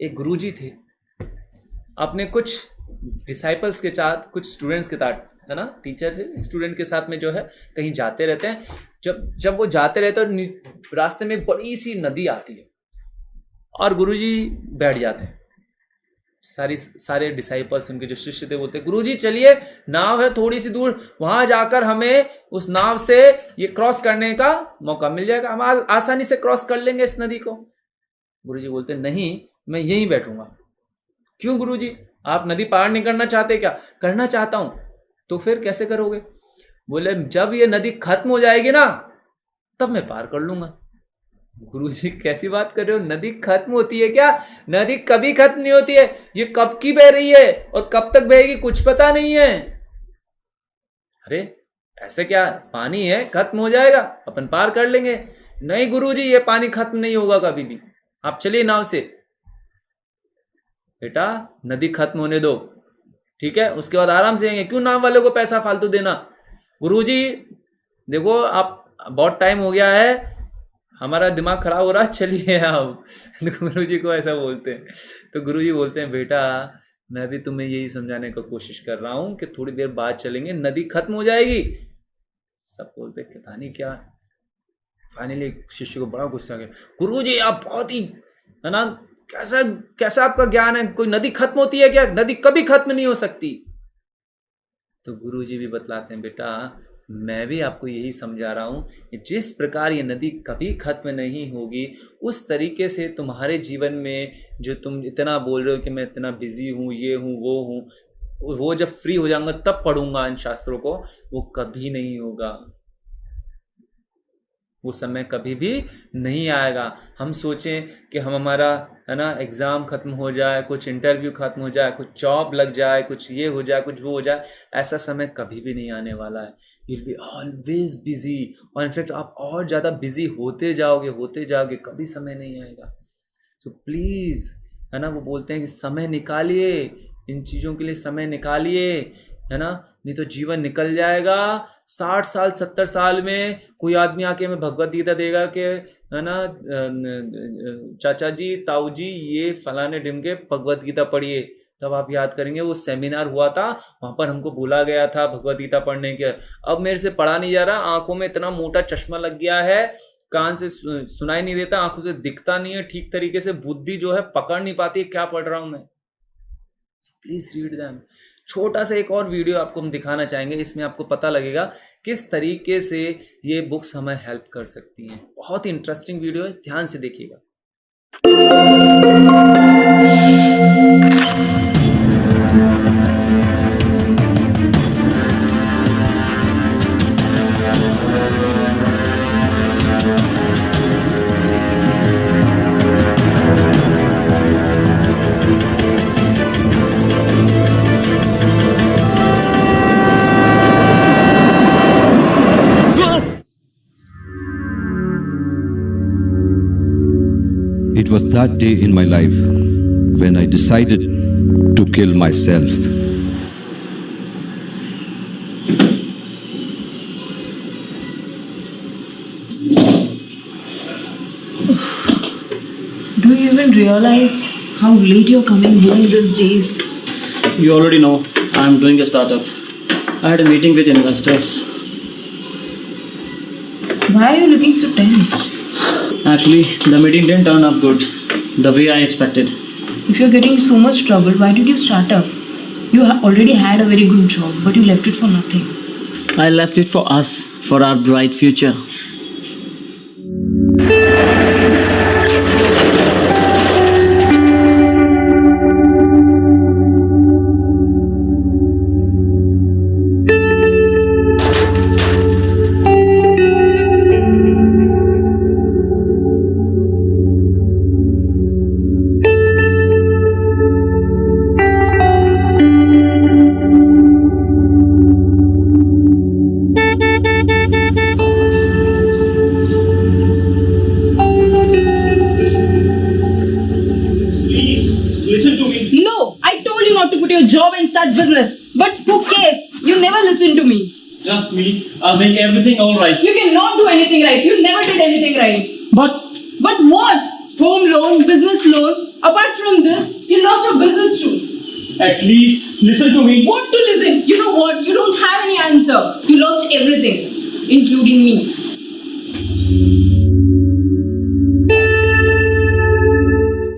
एक गुरुजी थे, अपने कुछ डिसाइपल्स के साथ, कुछ स्टूडेंट्स के साथ, है ना, टीचर थे, स्टूडेंट के साथ में जो है कहीं जाते रहते हैं. जब वो जाते रहते हैं, रास्ते में एक बड़ी सी नदी आती है और गुरुजी बैठ जाते हैं. सारे डिसाइपल्स, उनके जो शिष्य थे, बोलते हैं, गुरुजी चलिए, नाव है थोड़ी सी दूर, वहां जाकर हमें उस नाव से ये क्रॉस करने का मौका मिल जाएगा, हम आसानी से क्रॉस कर लेंगे इस नदी को. गुरुजी बोलते हैं, नहीं, मैं यहीं बैठूंगा. क्यों गुरुजी, आप नदी पार नहीं करना चाहते क्या? करना चाहता हूं. तो फिर कैसे करोगे? बोले, जब ये नदी खत्म हो जाएगी ना, तब मैं पार कर लूंगा. गुरुजी, कैसी बात कर रहे हो? नदी खत्म होती है क्या? नदी कभी खत्म नहीं होती है. ये कब की बह रही है और कब तक बहेगी कुछ पता नहीं है. अरे ऐसे क्या, पानी है, खत्म हो जाएगा, अपन पार कर लेंगे. नहीं गुरुजी, ये पानी खत्म नहीं होगा कभी भी, आप चलिए नाव से. बेटा, नदी खत्म होने दो, ठीक है, उसके बाद आराम से आएंगे. क्यों नाव वाले को पैसा फालतू देना? गुरुजी देखो, आप बहुत टाइम हो गया है, हमारा दिमाग खराब हो रहा है, चलिए आप. तो गुरुजी को ऐसा बोलते हैं. तो गुरुजी बोलते हैं, बेटा, मैं भी तुम्हें यही समझाने की कोशिश कर रहा हूं कि थोड़ी देर बाद चलेंगे, नदी खत्म हो जाएगी. सब बोलते, पता नहीं क्या. फाइनली शिष्य को बड़ा गुस्सा आ गया. गुरुजी, आप बहुत ही, है ना, कैसा आपका ज्ञान है? कोई नदी खत्म होती है क्या? नदी कभी खत्म नहीं हो सकती. तो गुरुजी भी बतलाते हैं, बेटा, मैं भी आपको यही समझा रहा हूं कि जिस प्रकार ये नदी कभी खत्म नहीं होगी, उस तरीके से तुम्हारे जीवन में जो तुम इतना बोल रहे हो कि मैं इतना बिजी हूं, ये हूं, वो हूं, वो जब फ्री हो जाऊंगा तब पढ़ूंगा इन शास्त्रों को, वो कभी नहीं होगा. वो समय कभी भी नहीं आएगा. हम सोचें कि हमारा, है ना, एग्ज़ाम ख़त्म हो जाए, कुछ इंटरव्यू ख़त्म हो जाए, कुछ जॉब लग जाए, कुछ ये हो जाए, कुछ वो हो जाए, ऐसा समय कभी भी नहीं आने वाला है. You will be always busy, और इनफैक्ट आप और ज़्यादा बिजी होते जाओगे, कभी समय नहीं आएगा. तो प्लीज़, है ना, वो बोलते हैं कि समय निकालिए, इन चीज़ों के लिए समय निकालिए, है ना, नहीं तो जीवन निकल जाएगा. 60 साल 70 साल में कोई आदमी आके हमें भगवत गीता देगा कि, है ना, चाचा जी, ताऊ जी, ये फलाने ढिमके भगवत गीता पढ़िए. तब आप याद करेंगे वो सेमिनार हुआ था, वहाँ पर हमको बोला गया था भगवत गीता पढ़ने के. अब मेरे से पढ़ा नहीं जा रहा, आंखों में इतना मोटा चश्मा लग गया है, कान से सुनाई नहीं देता, आंखों से दिखता नहीं है ठीक तरीके से, बुद्धि जो है पकड़ नहीं पाती क्या पढ़ रहा हूं मैं. Please read them. छोटा सा एक और वीडियो आपको हम दिखाना चाहेंगे, इसमें आपको पता लगेगा किस तरीके से ये बुक्स हमें हेल्प कर सकती हैं. बहुत ही इंटरेस्टिंग वीडियो है, ध्यान से देखिएगा. It was that day in my life when I decided to kill myself. Do you even realize how late you're coming home these days? You already know I'm doing a startup. I had a meeting with investors. Why are you looking so tense? Actually, the meeting didn't turn up good, the way I expected. If you're getting so much trouble, why did you start up? You already had a very good job, but you left it for nothing. I left it for us, for our bright future. and start business. But who cares? You never listen to me. Trust me, I'll make everything alright. You cannot do anything right. You never did anything right. But But what? Home loan, business loan. Apart from this, you lost your business too. at least listen to me. What to listen? You know what? You don't have any answer. You lost everything, including me.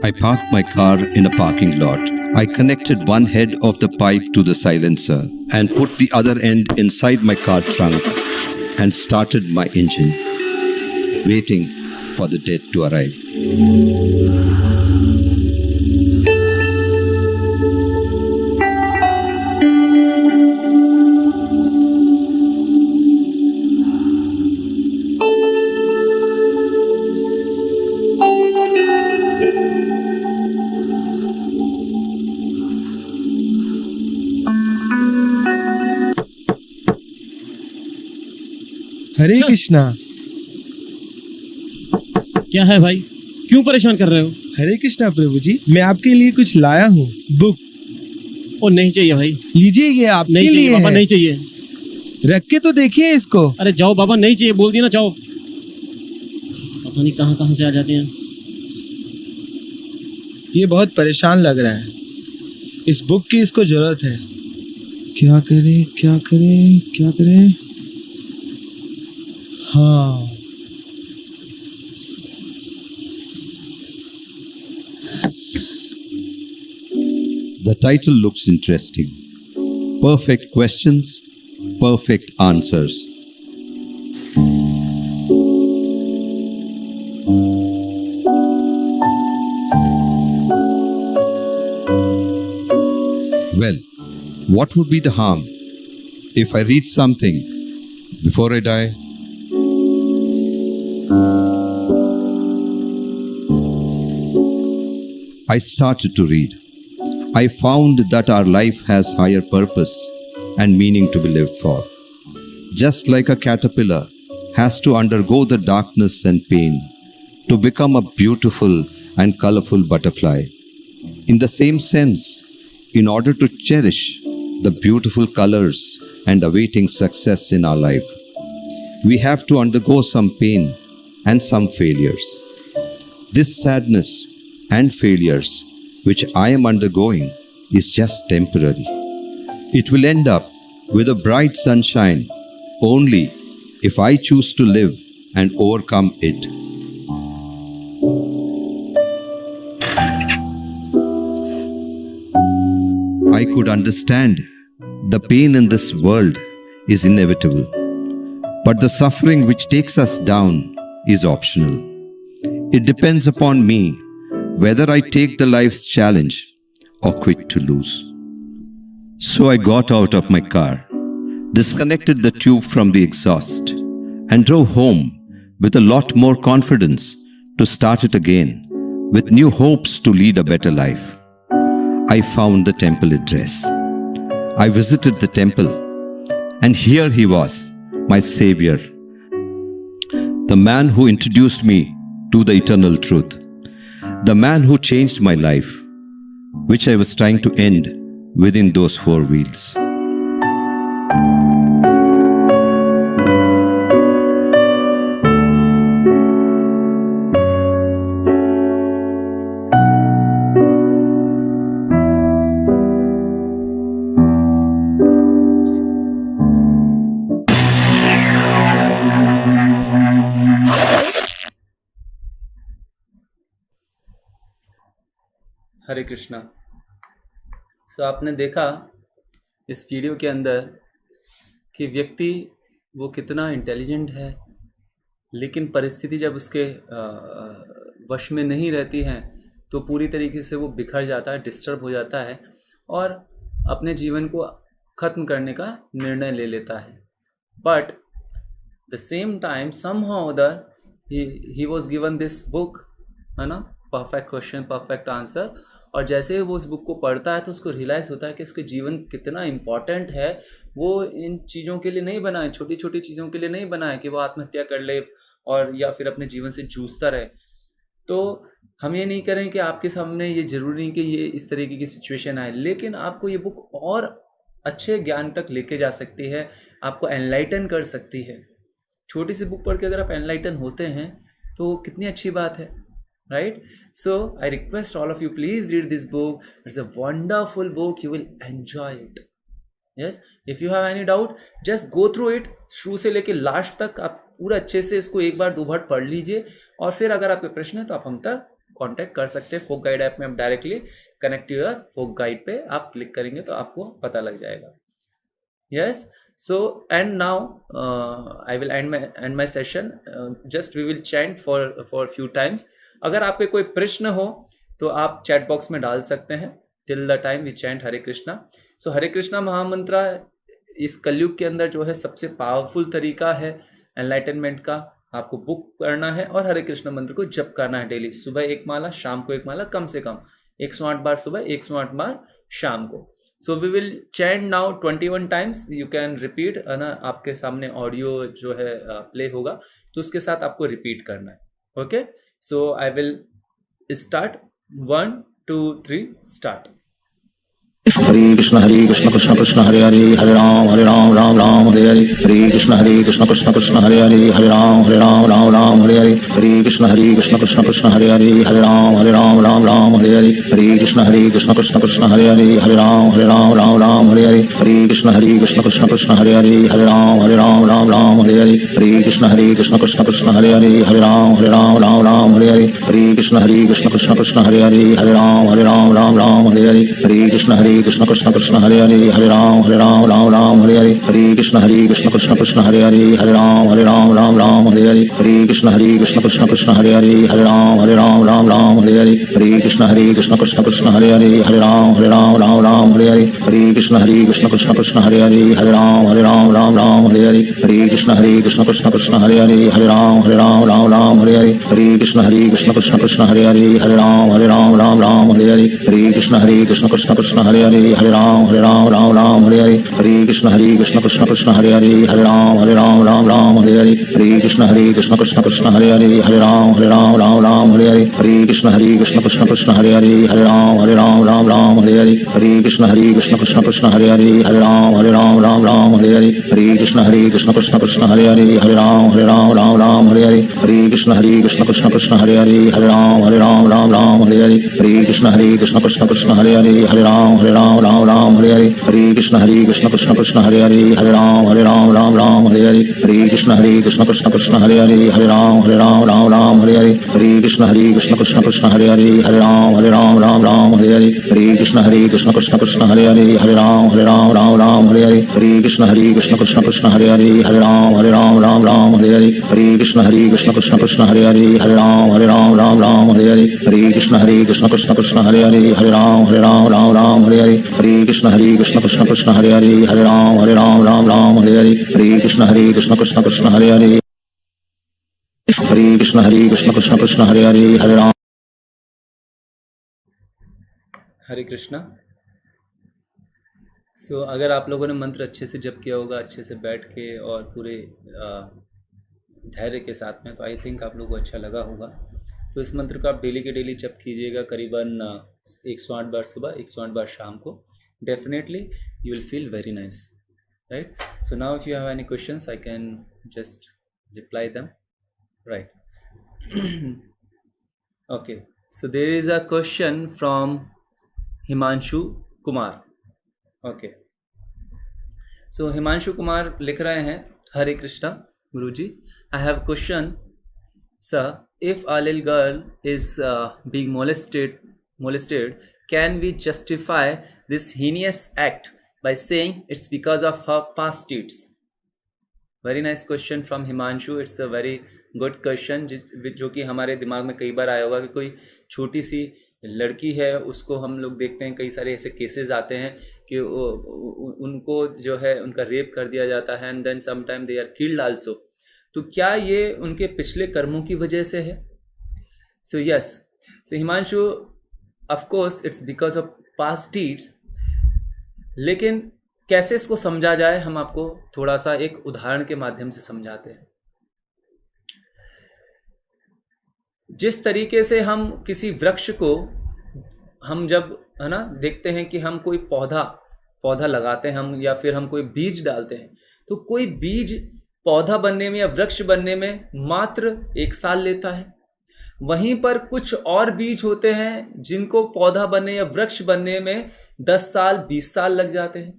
I parked my car in a parking lot. I connected one head of the pipe to the silencer and put the other end inside my car trunk and started my engine, waiting for the death to arrive. हरे कृष्णा। क्या है भाई, क्यों परेशान कर रहे हो? हरे कृष्णा प्रभु जी, मैं आपके लिए कुछ लाया हूँ, बुक। ओ नहीं चाहिए भाई, लीजिए, ये आपके नहीं चाहिए लिए बाबा, है। नहीं चाहिए। रख के तो देखिए इसको। अरे जाओ बाबा, नहीं चाहिए, बोल दिया ना, जाओ। पता नहीं कहाँ कहाँ से आ जाते हैं। ये बहुत परेशान लग रहा है, इस बुक की इसको जरूरत है। क्या करें, क्या करें, क्या करें? हाँ, The title looks interesting. Perfect questions, perfect answers. Well, what would be the harm if I read something before I die? I started to read. I found that our life has higher purpose and meaning to be lived for. Just like a caterpillar has to undergo the darkness and pain to become a beautiful and colorful butterfly. In the same sense, in order to cherish the beautiful colors and awaiting success in our life, we have to undergo some pain and some failures. This sadness and failures which I am undergoing is just temporary. It will end up with a bright sunshine only if I choose to live and overcome it. I could understand the pain in this world is inevitable, but the suffering which takes us down is optional. It depends upon me whether I take the life's challenge or quit to lose. So I got out of my car, disconnected the tube from the exhaust, and drove home with a lot more confidence to start it again, with new hopes to lead a better life. I found the temple address. I visited the temple, and here he was, my savior, the man who introduced me to the eternal truth, the man who changed my life, which I was trying to end within those four wheels. हरे कृष्णा। सो आपने देखा इस video के अंदर कि व्यक्ति वो कितना intelligent है, लेकिन परिस्थिति जब उसके वश में नहीं रहती है तो पूरी तरीके से वो बिखर जाता है, डिस्टर्ब हो जाता है और अपने जीवन को ख़त्म करने का निर्णय ले लेता है। But the same time somehow other he was given this book, है ना, परफेक्ट क्वेश्चन परफेक्ट आंसर। और जैसे वो उस बुक को पढ़ता है तो उसको रियलाइज़ होता है कि इसके जीवन कितना इम्पॉर्टेंट है। वो इन चीज़ों के लिए नहीं बना है, छोटी छोटी चीज़ों के लिए नहीं बना है कि वो आत्महत्या कर ले और या फिर अपने जीवन से जूझता रहे। तो हम ये नहीं करें कि आपके सामने ये ज़रूरी नहीं कि ये इस तरीके की सिचुएशन आए, लेकिन आपको ये बुक और अच्छे ज्ञान तक लेके जा सकती है, आपको एनलाइटन कर सकती है। छोटी सी बुक पढ़ के अगर आप एनलाइटन होते हैं तो कितनी अच्छी बात है, right? So I request all of you, please read this book, it's a wonderful book, you will enjoy it. Yes, if you have any doubt just go through it, शुरू से लेके लास्ट तक आप पूरा अच्छे से इसको एक बार दो बार पढ़ लीजिए, और फिर अगर आपके प्रश्न है तो आप हम तक कांटेक्ट कर सकते हैं। फोक गाइड ऐप में आप directly connect your folk guide पे आप क्लिक करेंगे तो आपको पता लग जाएगा। Yes, so and now I will end my session, just we will chant for few times। अगर आपके कोई प्रश्न हो तो आप चैट बॉक्स में डाल सकते हैं till the time we chant हरे कृष्णा। सो हरे कृष्णा महामंत्र इस कलयुग के अंदर जो है सबसे पावरफुल तरीका है एनलाइटनमेंट का। आपको बुक करना है और हरे कृष्ण मंत्र को जप करना है डेली, सुबह एक माला, शाम को एक माला, कम से कम 108 बार सुबह, 108 बार शाम को। So we will chant now 21 times, you can repeat, है ना, आपके सामने ऑडियो जो है प्ले होगा तो उसके साथ आपको रिपीट करना है। Okay, so I will start, 1 2 3 start. हरे कृष्ण कृष्ण कृष्ण हरे हरे, हरे राम राम राम हरे हरे, हरे कृष्ण कृष्ण कृष्ण हरे हरे, हरे राम राम हरे हरे, हरे कृष्ण कृष्ण कृष्ण हरे हरे, हरे राम राम हरे हरे, हरे कृष्ण कृष्ण कृष्ण हरे हरे, हरे राम राम हरे हरे, हरे कृष्ण कृष्ण कृष्ण हरे हरे, हरे राम राम हरे हरे, हरे कृष्ण कृष्ण कृष्ण हरे हरे, हरे राम राम हरे हरे, हरे कृष्ण कृष्ण कृष्ण हरे हरे, हरे राम राम हरे हरे, हरे कृष्ण कृष्ण कृष्ण हरे हरे, हरे राम हरे हरे, हरे कृष्ण कृष्ण कृष्ण हरे हरे, हरे राम हरे हरे, हरे कृष्ण कृष्ण कृष्ण हरे हरे, हरे राम हरे हरे, हरे कृष्ण कृष्ण कृष्ण हरे हरे, हरे राम हरे हरे, हरे कृष्ण कृष्ण कृष्ण हरे हरे, हरे राम हरे हरे, हरे कृष्ण कृष्ण कृष्ण हरे हरे, हरे राम हरे हरे, हरे कृष्ण कृष्ण कृष्ण हरे हरे, हरे राम हरे हरे, हरे कृष्ण कृष्ण कृष्ण हरे हरे, हरे राम हरे हरे, हरे कृष्ण कृष्ण कृष्ण हरे हरे, हरे राम हरे हरे, हरे कृष्ण कृष्ण कृष्ण हरे हरे, हरे राम हरे हरे, हरे कृष्ण कृष्ण कृष्ण हरे हरे, हरे राम हरे हरे, हरे कृष्ण कृष्ण कृष्ण हरे हरे, हरे राम हरे हरे, हरे कृष्ण कृष्ण कृष्ण हरे हरे, हरे राम हरे हरे, हरे कृष्ण कृष्ण कृष्ण हरे हरे, हरे राम हरे हरे, हरे कृष्ण कृष्ण कृष्ण हरे हरे, हरे राम हरे हरे, हरे कृष्ण कृष्ण कृष्ण हरे हरे, हरे राम हरे हरे, हरे कृष्ण कृष्ण कृष्ण हरे हरे, हरे राम हरे हरे, हरे कृष्ण कृष्ण कृष्ण हरे हरे, हरे राम हरे हरे, हरे कृष्ण कृष्ण कृष्ण हरे हरे, हरे राम हरे हरे, हरे कृष्ण कृष्ण कृष्ण हरे हरे, हरे राम हरे हरे, हरे कृष्ण कृष्ण कृष्ण हरे हरे, हरे राम हरे हरे, हरे कृष्ण कृष्ण कृष्ण हरे हरे, हरे राम हरे हरे, हरे कृष्ण कृष्ण कृष्ण हरे हरे, हरे राम हरे हरे, हरे कृष्ण कृष्ण कृष्ण हरे हरे, हरे कृष्ण कृष्ण कृष्ण हरे हरे, हरे राम। हरे कृष्णा। सो अगर आप लोगों ने मंत्र अच्छे से जप किया होगा, अच्छे से बैठ के और पूरे धैर्य के साथ में, तो आई थिंक आप लोगों को अच्छा लगा होगा। तो इस मंत्र को आप डेली के डेली जप कीजिएगा, करीबन 108 बार सुबह, 108 बार शाम को। Definitely you will feel very nice, right? So now if you have any questions I can just reply them, right? Okay, so there is a question from Himanshu Kumar. Okay, so Himanshu Kumar लिख रहे हैं, Hare Krishna Guruji, I have question sir, if a little girl is being molested, can we justify this heinous act by saying it's because of her past deeds? Very nice question from Himanshu. It's a very good question जो कि हमारे दिमाग में कई बार आया होगा कि कोई छोटी सी लड़की है, उसको हम लोग देखते हैं, कई सारे ऐसे केसेस आते हैं कि उनको जो है उनका रेप कर दिया जाता है, and then sometime they are killed also. तो क्या ये उनके पिछले कर्मों की वजह से है? So yes, so Himanshu, of course it's because of past deeds, लेकिन कैसे इसको समझा जाए, हम आपको थोड़ा सा एक उदाहरण के माध्यम से समझाते हैं। जिस तरीके से हम किसी वृक्ष को हम जब है ना देखते हैं कि हम कोई पौधा लगाते हैं हम, या फिर हम कोई बीज डालते हैं, तो कोई बीज पौधा बनने में या वृक्ष बनने में मात्र 1 साल लेता है। वहीं पर कुछ और बीज होते हैं जिनको पौधा बनने या वृक्ष बनने में 10 साल 20 साल लग जाते हैं,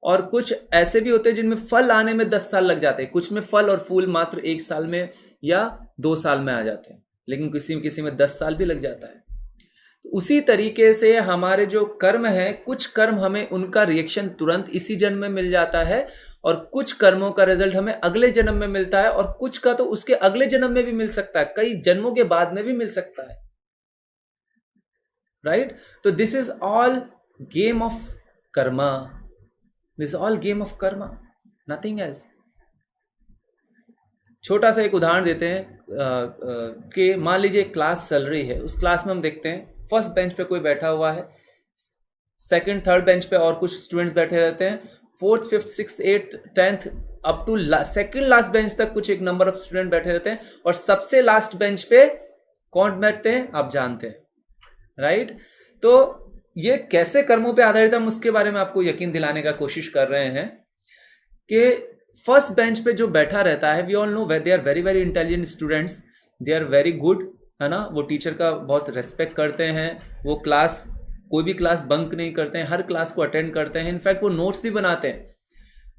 और कुछ ऐसे भी होते हैं जिनमें फल आने में 10 साल लग जाते हैं। कुछ में फल और फूल मात्र 1 साल में या 2 साल में आ जाते हैं, लेकिन किसी में 10 साल भी लग जाता है। उसी तरीके से हमारे जो कर्म है, कुछ कर्म हमें उनका रिएक्शन तुरंत इसी जन्म में मिल जाता है, और कुछ कर्मों का रिजल्ट हमें अगले जन्म में मिलता है, और कुछ का तो उसके अगले जन्म में भी मिल सकता है, कई जन्मों के बाद में भी मिल सकता है, राइट? तो this is all game of Karma, this is all game of Karma, nothing else. छोटा सा एक उदाहरण देते हैं कि मान लीजिए क्लास चल रही है, उस क्लास में हम देखते हैं फर्स्ट बेंच पे कोई बैठा हुआ है, सेकंड थर्ड बेंच पे और कुछ स्टूडेंट्स बैठे रहते हैं, fourth fifth sixth eighth 10th up to second last bench तक कुछ एक नंबर ऑफ स्टूडेंट बैठे रहते हैं, और सबसे लास्ट बेंच पे कौन बैठते हैं आप जानते हैं, राइट? तो ये कैसे कर्मों पे आधारित, हम उसके बारे में आपको यकीन दिलाने का कोशिश कर रहे हैं कि फर्स्ट बेंच पे जो बैठा रहता है, we all know they are very very intelligent students, they are very good, है ना? वो टीचर का बहुत रेस्पेक्ट करते हैं, वो क्लास कोई भी क्लास बंक नहीं करते हैं, हर क्लास को अटेंड करते हैं, इनफैक्ट वो नोट्स भी बनाते हैं।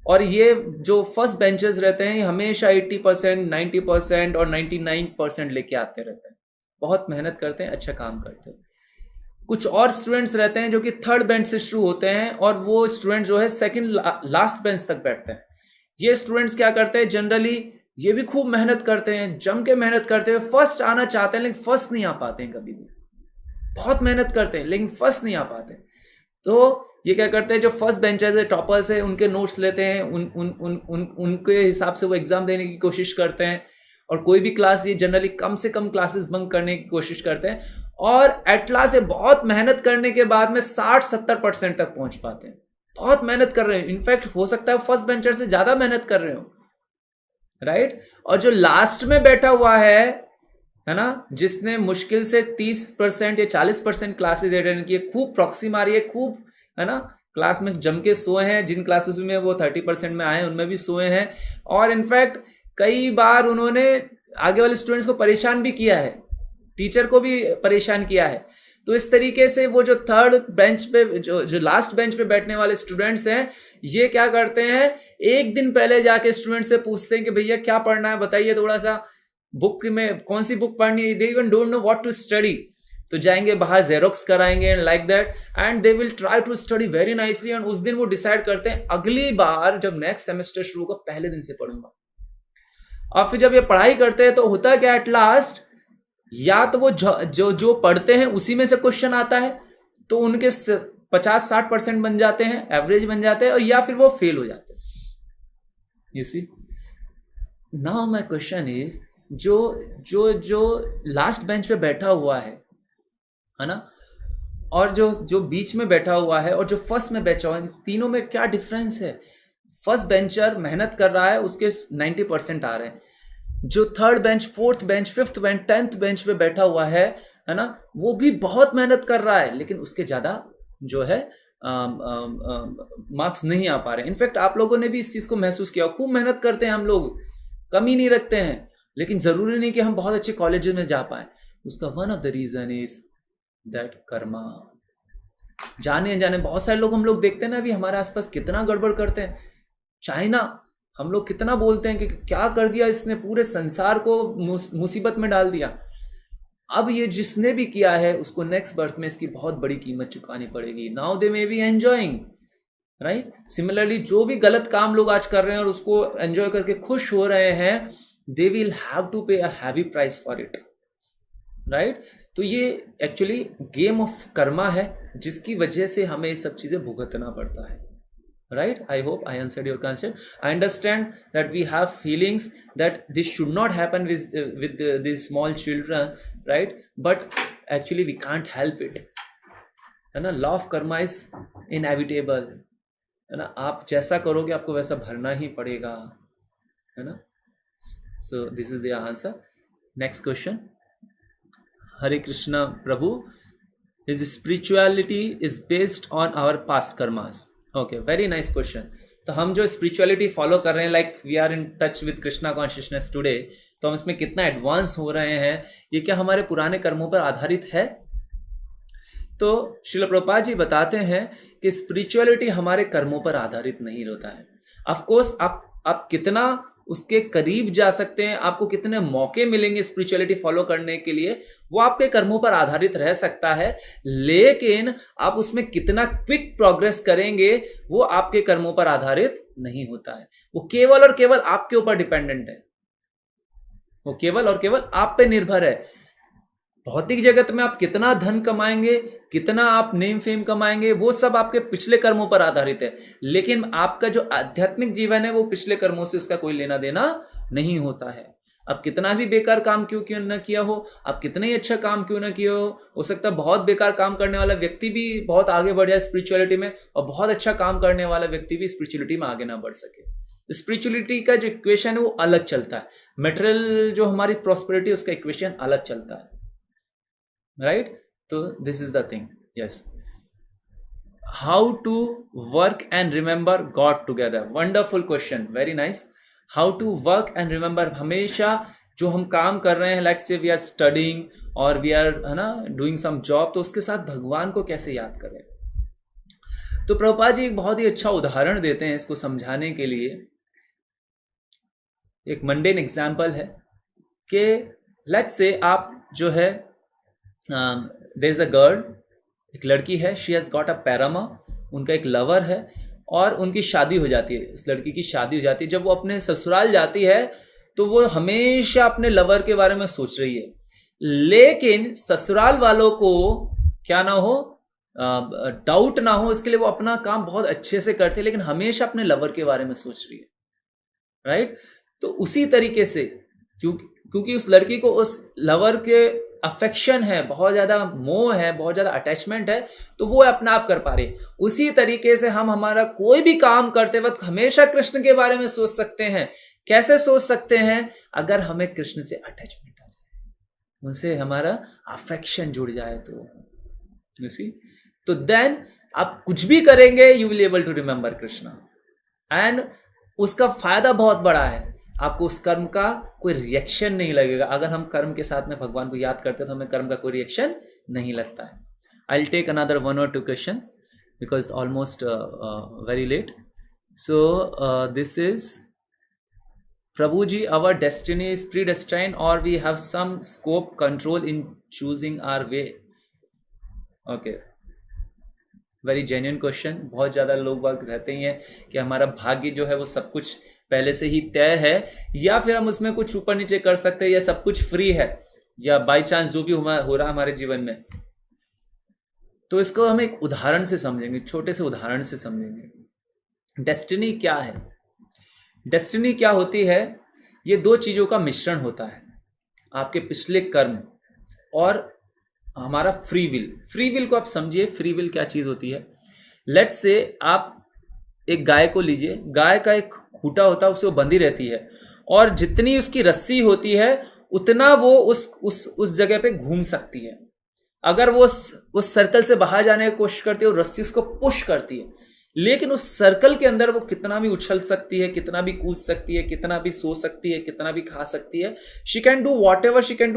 और ये जो फर्स्ट बेंचर्स रहते हैं हमेशा 80%, 90% और 99% लेके आते रहते हैं, बहुत मेहनत करते हैं, अच्छा काम करते हैं। कुछ और स्टूडेंट्स रहते हैं जो कि थर्ड बेंच से शुरू होते हैं, और वो स्टूडेंट जो है सेकंड लास्ट बेंच तक बैठते हैं। ये स्टूडेंट्स क्या करते हैं जनरली, ये भी खूब मेहनत करते हैं, जम के मेहनत करते हैं, फर्स्ट आना चाहते हैं लेकिन फर्स्ट नहीं आ पाते हैं, कभी भी बहुत मेहनत करते हैं लेकिन फर्स्ट नहीं आ पाते। तो ये क्या करते हैं, जो फर्स्ट बेंचर्स है, टॉपर्स है, उनके नोट्स लेते हैं, उनके हिसाब से वो एग्जाम देने की कोशिश करते हैं, और कोई भी क्लास ये जनरली कम से कम क्लासेस बंक करने की कोशिश करते हैं, और एट लास्ट बहुत मेहनत करने के बाद में 60-70% तक पहुंच पाते हैं। बहुत मेहनत कर रहे हैं, इनफैक्ट हो सकता है फर्स्ट बेंचर से ज्यादा मेहनत कर रहे हो, राइट? और जो लास्ट में बैठा हुआ है ना, जिसने मुश्किल से 30% या 40% क्लासेस अटेंड किए, खूब प्रॉक्सी मारी है, खूब, है ना, क्लास में जम के सोए हैं, जिन क्लासेस में वो 30% में आए उनमें भी सोए हैं, और इनफैक्ट कई बार उन्होंने आगे वाले स्टूडेंट्स को परेशान भी किया है, टीचर को भी परेशान किया है। तो इस तरीके से वो जो थर्ड बेंच पे, जो लास्ट बेंच पे बैठने वाले स्टूडेंट्स हैं, ये क्या करते हैं, एक दिन पहले जाके स्टूडेंट से पूछते हैं कि भैया क्या पढ़ना है, बताइए थोड़ा सा, बुक में कौन सी बुक पढ़नी है, they even don't know what to study. तो जाएंगे बाहर जेरोक्स कराएंगे like that, and they will try to study very nicely, and उस दिन वो डिसाइड करते हैं अगली बार जब नेक्स्ट सेमेस्टर शुरू होगा पहले दिन से पढ़ूंगा। और फिर जब ये पढ़ाई करते हैं तो होता क्या, एट लास्ट या तो वो जो पढ़ते हैं उसी में से क्वेश्चन आता है, तो उनके 50-60% बन जाते हैं, एवरेज बन जाते हैं, और या फिर वो फेल हो जाते हैं। You see, now my question is, जो लास्ट बेंच पे बैठा हुआ है ना, और जो बीच में बैठा हुआ है, और जो फर्स्ट में बैठा हुआ है, तीनों में क्या डिफरेंस है? फर्स्ट बेंचर मेहनत कर रहा है, उसके 90% आ रहे हैं। जो third bench, fourth bench, fifth bench, 10th bench पे बैठा हुआ है ना, वो भी बहुत मेहनत कर रहा है, लेकिन उसके ज्यादा जो है मार्क्स नहीं आ पा रहे। इनफैक्ट आप लोगों ने भी इस चीज को महसूस किया, खूब मेहनत करते हैं हम लोग, कमी नहीं रखते हैं, लेकिन जरूरी नहीं कि हम बहुत अच्छे कॉलेजेस में जा पाए। उसका one of the reason is that karma. जाने अनजाने बहुत सारे लोग हम लोग देखते हैं ना, अभी हमारे आसपास कितना गड़बड़ करते हैं। चाइना, हम लोग कितना बोलते हैं कि क्या कर दिया इसने, पूरे संसार को मुसीबत में डाल दिया। अब ये जिसने भी किया है उसको नेक्स्ट बर्थ में इसकी बहुत बड़ी कीमत चुकानी पड़ेगी। Now they may be enjoying, right? Similarly जो भी गलत काम लोग आज कर रहे हैं और उसको एंजॉय करके खुश हो रहे हैं, दे विल हैव टू पे a heavy price for it, right? तो ये एक्चुअली गेम ऑफ कर्मा है, जिसकी वजह से हमें ये सब चीजें भुगतना पड़ता है, right? I hope I answered your question. I understand that we have feelings that this should not happen with these small children, right? But actually we can't help it, है ना? Law of karma is inevitable, है ना? आप जैसा करोगे आपको वैसा भरना ही पड़ेगा, है ना? So this is the answer. Next question. Hare Krishna Prabhu, his spirituality is based on our past karmas. Okay, very nice question. तो हम जो स्पिरिचुअलिटी फॉलो कर रहे हैं, like we are in touch with Krishna consciousness today, तो हम इसमें कितना एडवांस हो रहे हैं, ये क्या हमारे पुराने कर्मों पर आधारित है? तो श्रील प्रभुपाद जी बताते हैं कि स्पिरिचुअलिटी हमारे कर्मों पर आधारित नहीं होता है. ऑफ कोर्स आप कितना उसके करीब जा सकते हैं, आपको कितने मौके मिलेंगे स्पिरिचुअलिटी फॉलो करने के लिए, वो आपके कर्मों पर आधारित रह सकता है, लेकिन आप उसमें कितना क्विक प्रोग्रेस करेंगे वो आपके कर्मों पर आधारित नहीं होता है. वो केवल और केवल आपके ऊपर डिपेंडेंट है, वो केवल और केवल आप पे निर्भर है. भौतिक जगत में आप कितना धन कमाएंगे, कितना आप नेम फेम कमाएंगे, वो सब आपके पिछले कर्मों पर आधारित है, लेकिन आपका जो आध्यात्मिक जीवन है वो पिछले कर्मों से उसका कोई लेना देना नहीं होता है. आप कितना भी बेकार काम क्यों न किया हो, आप कितना ही अच्छा काम क्यों न किया हो सकता है बहुत बेकार काम करने वाला व्यक्ति भी बहुत आगे बढ़ जाए स्पिरिचुअलिटी में, और बहुत अच्छा काम करने वाला व्यक्ति भी स्पिरिचुअलिटी में आगे ना बढ़ सके. स्पिरिचुअलिटी का जो इक्वेशन है वो अलग चलता है, मटेरियल जो हमारी प्रॉस्पेरिटी उसका इक्वेशन अलग चलता है. Right? So this is the thing. Yes. How to work and remember God together? Wonderful question. Very nice. How to work and remember? हमेशा जो हम काम कर रहे हैं, let's say we are studying और we are है ना doing some job, तो उसके साथ भगवान को कैसे याद करें? तो प्रभुपाद जी एक बहुत ही अच्छा उदाहरण देते हैं इसको समझाने के लिए. एक मंडेन एग्जाम्पल है कि लेट्स से आप जो है देयर इज अ गर्ल, एक लड़की है, शी हैज गॉट अ पैरामा, उनका एक लवर है और उनकी शादी हो जाती है, उस लड़की की शादी हो जाती है. जब वो अपने ससुराल जाती है तो वो हमेशा अपने लवर के बारे में सोच रही है, लेकिन ससुराल वालों को क्या ना हो, डाउट ना हो, इसके लिए वो अपना काम बहुत अच्छे से करते हैं, लेकिन हमेशा अपने लवर के बारे में सोच रही है. राइट? तो उसी तरीके से क्योंकि उस लड़की को उस लवर के अफेक्शन है, बहुत ज्यादा मोह है, बहुत ज्यादा अटैचमेंट है, तो वो अपना आप कर पा रहे. उसी तरीके से हम हमारा कोई भी काम करते वक्त हमेशा कृष्ण के बारे में सोच सकते हैं. कैसे सोच सकते हैं? अगर हमें कृष्ण से अटैचमेंट आ जाए, उनसे हमारा अफेक्शन जुड़ जाए, तो तो देन आप कुछ भी करेंगे, you will able to remember Krishna. And उसका फायदा बहुत बड़ा है, आपको उस कर्म का कोई रिएक्शन नहीं लगेगा. अगर हम कर्म के साथ में भगवान को याद करते हैं तो हमें कर्म का कोई रिएक्शन नहीं लगता है. I will take another 1 or 2 questions because almost very late. So this is प्रभु जी, our destiny is predestined or we have some scope control in choosing our way. Okay, very genuine question. बहुत ज़्यादा लोग बात रहते ही हैं कि हमारा भाग्य जो है वो सब कुछ पहले से ही तय है, या फिर हम उसमें कुछ ऊपर नीचे कर सकते हैं, या सब कुछ फ्री है, या बाय चांस जो भी हो रहा हमारे जीवन में. तो इसको हम एक उदाहरण से समझेंगे, छोटे से उदाहरण से समझेंगे. डेस्टिनी क्या है? डेस्टिनी क्या होती है? ये 2 चीजों का मिश्रण होता है, आपके पिछले कर्म और हमारा फ्री विल. फ्री विल को आप समझिए, फ्री विल क्या चीज होती है. लेट्स से आप एक गाय को लीजिए, गाय का एक खूंटा होता है, उससे वो बंधी रहती है, और जितनी उसकी रस्सी होती है उतना वो उस जगह पे घूम सकती है. अगर वो उस सर्कल से बाहर जाने की कोशिश करती है, वो रस्सी उसको पुश करती है, लेकिन उस सर्कल के अंदर वो कितना भी उछल सकती है, कितना भी कूद सकती है, कितना भी सो सकती है, कितना भी खा सकती है. She can do what ever she can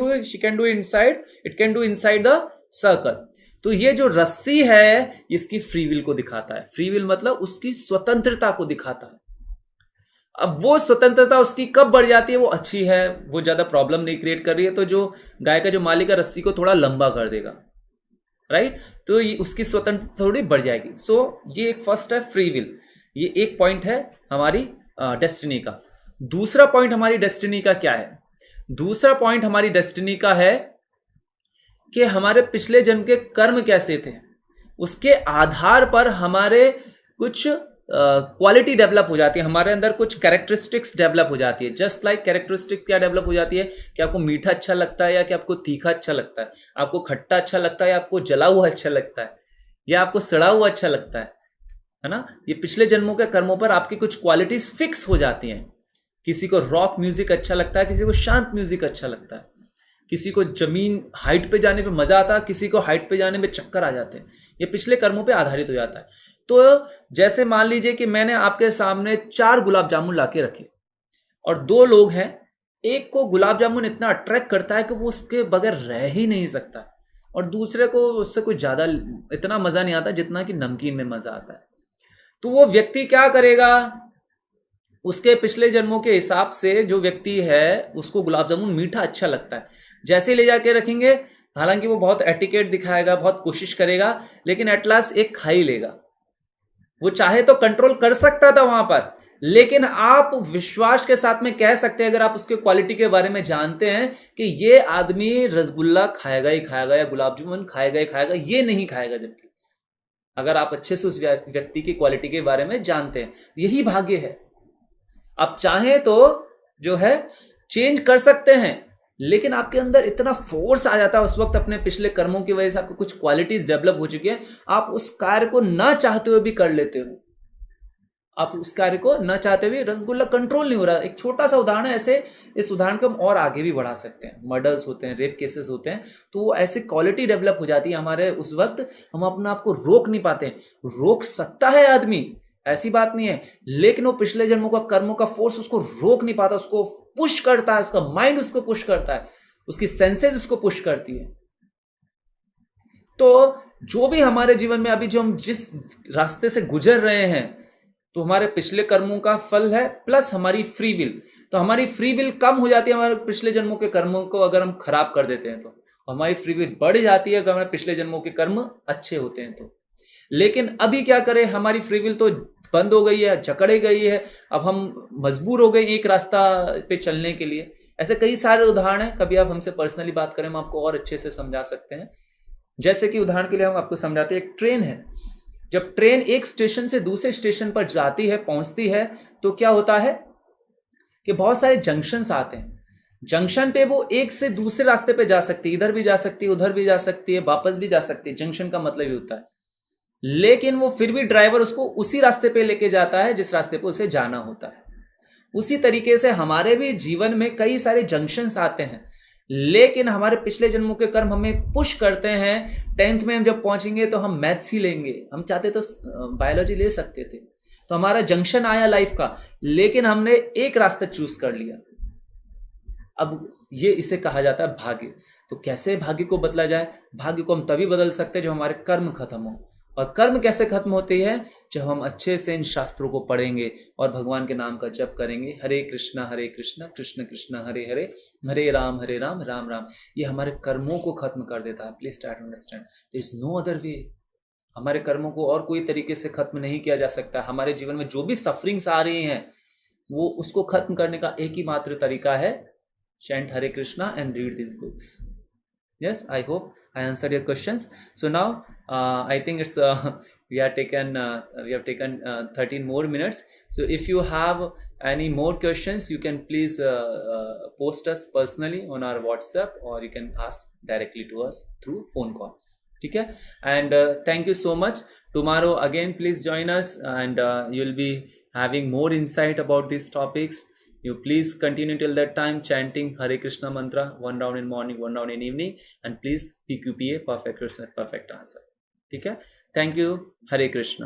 do inside, it can do inside the circle. तो ये जो रस्सी है इसकी फ्री विल को दिखाता है. फ्री विल मतलब उसकी स्वतंत्रता को दिखाता है. अब वो स्वतंत्रता उसकी कब बढ़ जाती है? वो अच्छी है, वो ज्यादा प्रॉब्लम नहीं क्रिएट कर रही है, तो जो गाय का जो मालिक है रस्सी को थोड़ा लंबा कर देगा. राइट? तो ये उसकी स्वतंत्रता थोड़ी बढ़ जाएगी. सो ये एक फर्स्ट है फ्री विल. ये एक पॉइंट है हमारी डेस्टिनी का. दूसरा पॉइंट हमारी डेस्टिनी का क्या है? दूसरा पॉइंट हमारी डेस्टिनी का है कि हमारे पिछले जन्म के कर्म कैसे थे, उसके आधार पर हमारे कुछ क्वालिटी डेवलप हो जाती है, हमारे अंदर कुछ कैरेक्टरिस्टिक्स डेवलप हो जाती है. जस्ट लाइक कैरेक्टरिस्टिक क्या डेवलप हो जाती है कि आपको मीठा अच्छा लगता है या कि आपको तीखा अच्छा लगता है, आपको खट्टा अच्छा लगता है या आपको जला हुआ अच्छा लगता है, या आपको सड़ा हुआ अच्छा लगता है ना. ये पिछले जन्मों के कर्मों पर आपकी कुछ क्वालिटीज फिक्स हो जाती हैं. किसी को रॉक म्यूजिक अच्छा लगता है, किसी को शांत म्यूजिक अच्छा लगता है. किसी को जमीन हाइट पे जाने पे मजा आता है, किसी को हाइट पे जाने में चक्कर आ जाते हैं। ये पिछले कर्मों पे आधारित हो जाता है। तो जैसे मान लीजिए कि मैंने आपके सामने 4 गुलाब जामुन लाके रखे और 2 लोग हैं, एक को गुलाब जामुन इतना अट्रैक्ट करता है कि वो उसके बगैर रह ही नहीं सकता, और दूसरे को उससे कुछ ज्यादा इतना मजा नहीं आता जितना कि नमकीन में मजा आता है। तो वो व्यक्ति क्या करेगा, उसके पिछले जन्मों के हिसाब से जो व्यक्ति है उसको गुलाब जामुन मीठा अच्छा लगता है, जैसे ले जाके रखेंगे, हालांकि वो बहुत एटिकेट दिखाएगा, बहुत कोशिश करेगा, लेकिन एट लास्ट एक खा ही लेगा। वो चाहे तो कंट्रोल कर सकता था वहां पर, लेकिन आप विश्वास के साथ में कह सकते हैं, अगर आप उसके क्वालिटी के बारे में जानते हैं कि ये आदमी रसगुल्ला खाएगा ही खाएगा या गुलाब जामुन खाएगा ही खाएगा, ये नहीं खाएगा। जबकि अगर आप अच्छे से उस व्यक्ति की क्वालिटी के बारे में जानते हैं, यही भाग्य है। आप चाहें तो जो है चेंज कर सकते हैं, लेकिन आपके अंदर इतना फोर्स आ जाता है उस वक्त, अपने पिछले कर्मों की वजह से आपको कुछ क्वालिटीज डेवलप हो चुकी है, आप उस कार्य को ना चाहते हुए भी कर लेते हो। आप उस कार्य को ना चाहते हुए, रसगुल्ला कंट्रोल नहीं हो रहा। एक छोटा सा उदाहरण है, ऐसे इस उदाहरण को हम और आगे भी बढ़ा सकते हैं। मर्डर्स होते हैं, रेप केसेस होते हैं, तो वो ऐसे क्वालिटी डेवलप हो जाती है हमारे उस वक्त, हम अपने आप को रोक नहीं पाते। रोक सकता है आदमी, ऐसी बात नहीं है, लेकिन वो पिछले जन्मों का कर्मों का फोर्स उसको रोक नहीं पाता, उसको पुश करता है, उसका माइंड उसको पुश करता है, उसकी सेंसेस उसको पुश करती है। तो जो भी हमारे जीवन में अभी जो हम जिस रास्ते से गुजर रहे हैं, तो हमारे पिछले कर्मों का फल है, प्लस हमारी फ्री विल। तो हमारी फ्री विल कम हो जाती है हमारे पिछले जन्मों के कर्मों को अगर हम खराब कर देते हैं, तो हमारी फ्री विल बढ़ जाती है अगर हमारे पिछले जन्मों के कर्म अच्छे होते हैं तो। लेकिन अभी क्या करें, हमारी फ्री विल तो बंद हो गई है, जकड़े गई है, अब हम मजबूर हो गए एक रास्ता पे चलने के लिए। ऐसे कई सारे उदाहरण हैं, कभी आप हमसे पर्सनली बात करें, हम आपको और अच्छे से समझा सकते हैं। जैसे कि उदाहरण के लिए हम आपको समझाते हैं, एक ट्रेन है, जब ट्रेन एक स्टेशन से दूसरे स्टेशन पर जाती है, पहुंचती है, तो क्या होता है कि बहुत सारे जंक्शंस आते हैं। जंक्शन पे वो एक से दूसरे रास्ते पे जा सकती है, इधर भी जा सकती है, उधर भी जा सकती है, वापस भी जा सकती है। जंक्शन का मतलब ये होता है, लेकिन वो फिर भी ड्राइवर उसको उसी रास्ते पे लेके जाता है जिस रास्ते पे उसे जाना होता है। उसी तरीके से हमारे भी जीवन में कई सारे जंक्शंस आते हैं, लेकिन हमारे पिछले जन्मों के कर्म हमें पुश करते हैं। 10th में हम जब पहुंचेंगे तो हम मैथ्स ही लेंगे, हम चाहते तो बायोलॉजी ले सकते थे। तो हमारा जंक्शन आया लाइफ का, लेकिन हमने एक रास्ता चूज कर लिया। अब ये इसे कहा जाता है भाग्य। तो कैसे भाग्य को बदला जाए? भाग्य को हम तभी बदल सकते हैं जब हमारे कर्म खत्म हो। और कर्म कैसे खत्म होती है? जब हम अच्छे से इन शास्त्रों को पढ़ेंगे और भगवान के नाम का जप करेंगे। हरे कृष्णा कृष्ण कृष्ण हरे हरे, हरे राम राम राम। ये हमारे कर्मों को खत्म कर देता है। Please try to understand, there is no other way. हमारे कर्मों को और कोई तरीके से खत्म नहीं किया जा सकता। हमारे जीवन में जो भी सफरिंग्स आ रही हैं, वो उसको खत्म करने का एक ही मात्र तरीका है, chant Hare Krishna and read these books. Yes, I hope I answered your questions. So now I think it's we have taken 13 more minutes. So if you have any more questions, you can please post us personally on our WhatsApp, or you can ask directly to us through phone call. ठीक है? And thank you so much. Tomorrow again, please join us, and you'll be having more insight about these topics. You please continue till that time chanting Hare Krishna mantra, 1 round in morning, 1 round in evening, and please PQPA, perfect answer. ठीक है? Thank you. Hare Krishna.